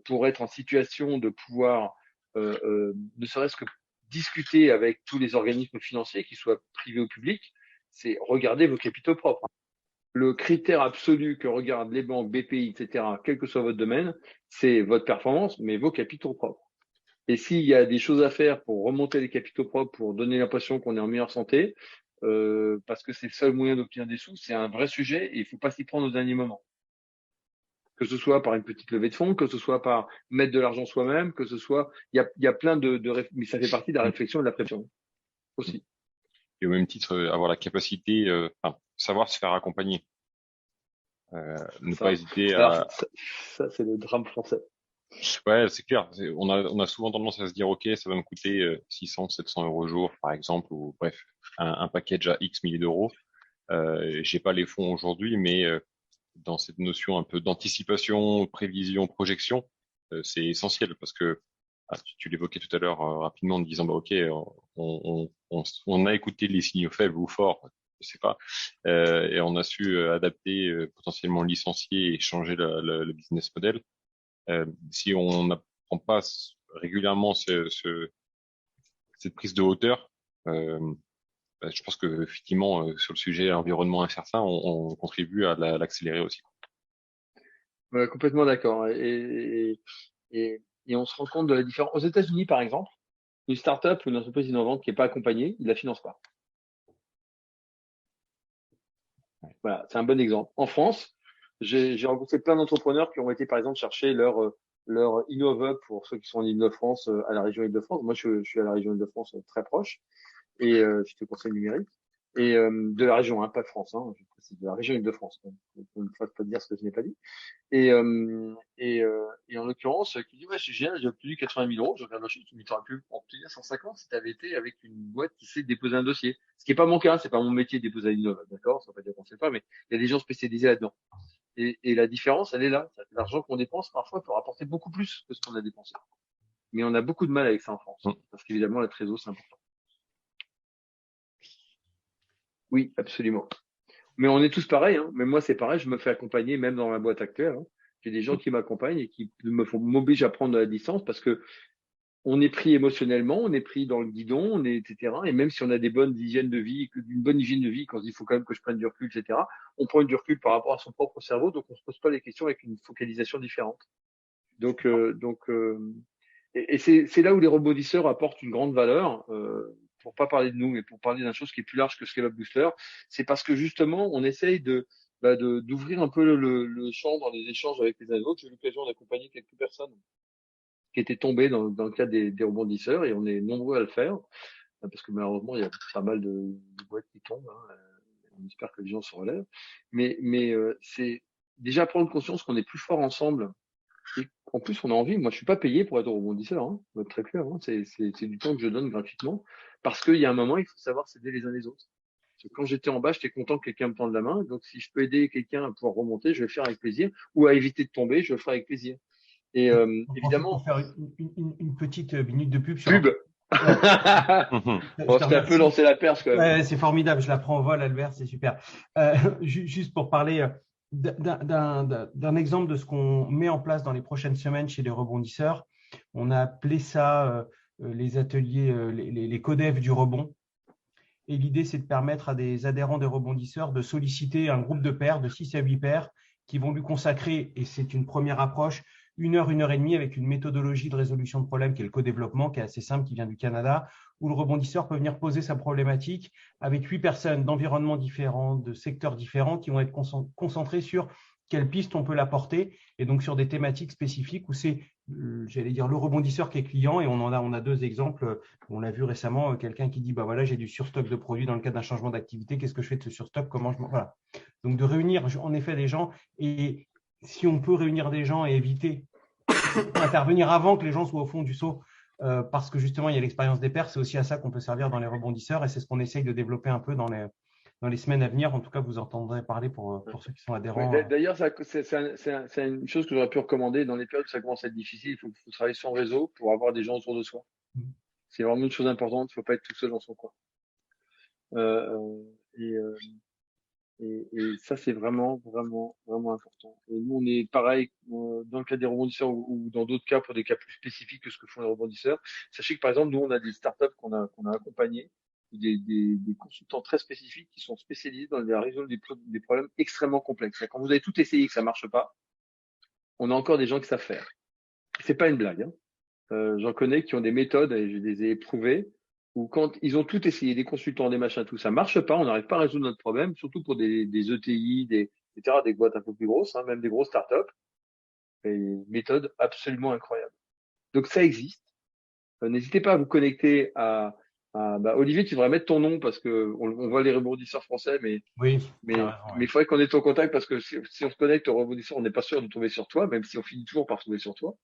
pour être en situation de pouvoir, ne serait-ce que discuter avec tous les organismes financiers, qu'ils soient privés ou publics, c'est regarder vos capitaux propres. Le critère absolu que regardent les banques, BPI, etc., quel que soit votre domaine, c'est votre performance, mais vos capitaux propres. Et s'il y a des choses à faire pour remonter les capitaux propres, pour donner l'impression qu'on est en meilleure santé, parce que c'est le seul moyen d'obtenir des sous, c'est un vrai sujet et il ne faut pas s'y prendre au dernier moment. Que ce soit par une petite levée de fonds, que ce soit par mettre de l'argent soi-même, que ce soit, il y a plein mais ça fait partie de la réflexion et de la prévision aussi. Et au même titre, avoir la capacité, savoir se faire accompagner. Pas hésiter à. Ça, c'est le drame français. Ouais, c'est clair. On a souvent tendance à se dire, OK, ça va me coûter 600, 700 euros au jour, par exemple, ou bref, un package à X milliers d'euros. J'ai pas les fonds aujourd'hui, mais dans cette notion un peu d'anticipation, prévision, projection, c'est essentiel parce que tu l'évoquais tout à l'heure rapidement en disant, bah, ok, on a écouté les signaux faibles ou forts, je sais pas, et on a su adapter, potentiellement licencier et changer le business model. Si on n'apprend pas régulièrement cette prise de hauteur, bah, je pense que effectivement sur le sujet environnement incertain, on contribue à l'accélérer aussi. Ouais, complètement d'accord. Et on se rend compte de la différence. Aux États-Unis, par exemple, une start-up ou une entreprise innovante qui n'est pas accompagnée, ils la financent pas. Voilà, c'est un bon exemple. En France, j'ai rencontré plein d'entrepreneurs qui ont été, par exemple, chercher leur InnovUp pour ceux qui sont en Île-de-France, à la région Île-de-France. Moi, je suis à la région Île-de-France, très proche, et j'étais au conseil numérique. Et de la région, hein, pas de France, hein, je précise, de la région Île-de-France. Donc, on ne fasse pas dire ce que je n'ai pas dit. Et en l'occurrence, qui dit, ouais, c'est génial, j'ai obtenu 80 000 euros. Je regarde le chiffre, tu m'aurais pu obtenir 150 si tu avais été avec une boîte qui sait déposer un dossier. Ce qui n'est pas mon cas, c'est pas mon métier de déposer une innov, d'accord? Ça veut pas dire qu'on sait pas, mais il y a des gens spécialisés là-dedans. Et la différence, elle est là. L'argent qu'on dépense, parfois, peut rapporter beaucoup plus que ce qu'on a dépensé. Mais on a beaucoup de mal avec ça en France. Parce qu'évidemment, la trésor, c'est important. Oui, absolument. Mais on est tous pareils, hein. Mais moi, c'est pareil, je me fais accompagner, même dans ma boîte actuelle, hein. J'ai des gens qui m'accompagnent et qui m'obligent à prendre de la distance parce que on est pris émotionnellement, on est pris dans le guidon, etc. Et même si on a des bonnes hygiènes de vie, une bonne hygiène de vie, quand on se dit il faut quand même que je prenne du recul, etc. On prend du recul par rapport à son propre cerveau, donc on se pose pas les questions avec une focalisation différente. Donc, et c'est là où les rebondisseurs apportent une grande valeur. Pour pas parler de nous, mais pour parler d'une chose qui est plus large que Scale Up Booster, c'est parce que justement, on essaye d'ouvrir un peu le champ dans les échanges avec les uns et les autres. J'ai eu l'occasion d'accompagner quelques personnes qui étaient tombées dans le cadre des rebondisseurs, et on est nombreux à le faire, parce que malheureusement, il y a pas mal de boîtes qui tombent, hein. On espère que les gens se relèvent. Mais c'est déjà prendre conscience qu'on est plus fort ensemble. Et en plus, on a envie. Moi, je suis pas payé pour être rebondisseur, hein. Pour être très clair, hein. C'est du temps que je donne gratuitement, parce qu'il y a un moment, il faut savoir s'aider les uns les autres. Parce que quand j'étais en bas, j'étais content que quelqu'un me tende la main. Donc, si je peux aider quelqu'un à pouvoir remonter, je vais le faire avec plaisir, ou à éviter de tomber, je le ferai avec plaisir. Et évidemment, pour faire une petite minute de pub sur pub. Bon, c'était un peu lancer la perche quand même. Ouais, c'est formidable, je la prends au vol, Albert, c'est super. Juste pour parler d'un exemple de ce qu'on met en place dans les prochaines semaines chez les rebondisseurs, on a appelé ça les ateliers, les codev du rebond. Et l'idée, c'est de permettre à des adhérents des rebondisseurs de solliciter un groupe de pairs, de 6 à 8 pairs, qui vont lui consacrer, et c'est une première approche, 1 heure et demie avec une méthodologie de résolution de problème qui est le co-développement, qui est assez simple, qui vient du Canada, où le rebondisseur peut venir poser sa problématique avec 8 personnes d'environnements différents, de secteurs différents, qui vont être concentrés sur quelle piste on peut l'apporter, et donc sur des thématiques spécifiques où c'est, j'allais dire, le rebondisseur qui est client, et on a 2 exemples. On l'a vu récemment, quelqu'un qui dit, bah voilà, j'ai du surstock de produits dans le cadre d'un changement d'activité, qu'est-ce que je fais de ce surstock, voilà. Donc de réunir en effet des gens, et si on peut réunir des gens et éviter d'intervenir avant que les gens soient au fond du seau, parce que justement il y a l'expérience des pairs, c'est aussi à ça qu'on peut servir dans les rebondisseurs, et c'est ce qu'on essaye de développer un peu dans les semaines à venir. En tout cas, vous entendrez parler pour ceux qui sont adhérents. D'ailleurs, c'est une chose que j'aurais pu recommander dans les périodes où ça commence à être difficile. Il faut travailler son réseau pour avoir des gens autour de soi. C'est vraiment une chose importante. Il ne faut pas être tout seul dans son coin. Et ça, c'est vraiment, vraiment, vraiment important. Et nous, on est pareil dans le cas des rebondisseurs ou dans d'autres cas, pour des cas plus spécifiques que ce que font les rebondisseurs. Sachez que, par exemple, nous, on a des startups qu'on a accompagnées, des consultants très spécifiques qui sont spécialisés dans la résolution des problèmes extrêmement complexes. Quand vous avez tout essayé et que ça marche pas, on a encore des gens qui savent faire. C'est pas une blague, hein. J'en connais qui ont des méthodes, et je les ai éprouvées, où quand ils ont tout essayé, des consultants, des machins, tout ça marche pas, on n'arrive pas à résoudre notre problème, surtout pour des ETI, etc., des boîtes un peu plus grosses, hein, même des grosses startups, et méthodes absolument incroyables. Donc ça existe. N'hésitez pas à vous connecter à Olivier, tu devrais mettre ton nom parce que on voit les rebondisseurs français, mais il faudrait qu'on ait ton contact, parce que si on se connecte aux rebondisseurs, on n'est pas sûr de tomber sur toi, même si on finit toujours par tomber sur toi.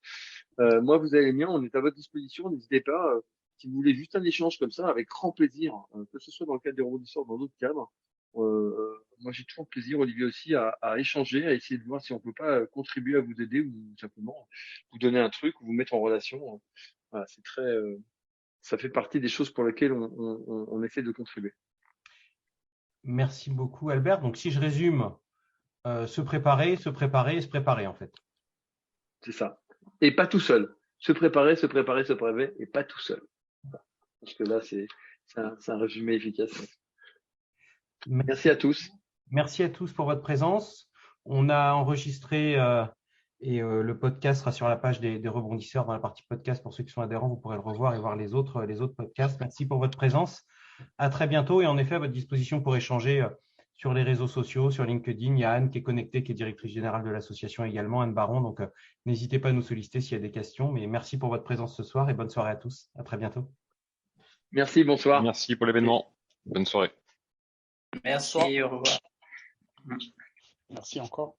Moi, vous avez les miens, on est à votre disposition. N'hésitez pas, si vous voulez juste un échange comme ça, avec grand plaisir, que ce soit dans le cadre des rebondisseurs ou dans d'autres cadres. Moi, j'ai toujours plaisir, Olivier aussi, à échanger, à essayer de voir si on peut pas contribuer à vous aider, ou simplement vous donner un truc, ou vous mettre en relation Voilà, c'est très, ça fait partie des choses pour lesquelles on essaie de contribuer. Merci beaucoup, Albert. Donc, si je résume, se préparer, se préparer et se préparer, en fait. C'est ça. Et pas tout seul. Se préparer, se préparer, se préparer, et pas tout seul. Parce que là, c'est un résumé efficace. Merci à tous. Merci à tous pour votre présence. On a enregistré et le podcast sera sur la page des rebondisseurs dans la partie podcast. Pour ceux qui sont adhérents, vous pourrez le revoir et voir les autres podcasts. Merci pour votre présence. À très bientôt et en effet à votre disposition pour échanger sur les réseaux sociaux, sur LinkedIn. Il y a Anne qui est connectée, qui est directrice générale de l'association également, Anne Baron. Donc, n'hésitez pas à nous solliciter s'il y a des questions. Mais merci pour votre présence ce soir et bonne soirée à tous. À très bientôt. Merci, bonsoir. Merci pour l'événement. Bonne soirée. Merci, au revoir. Merci encore.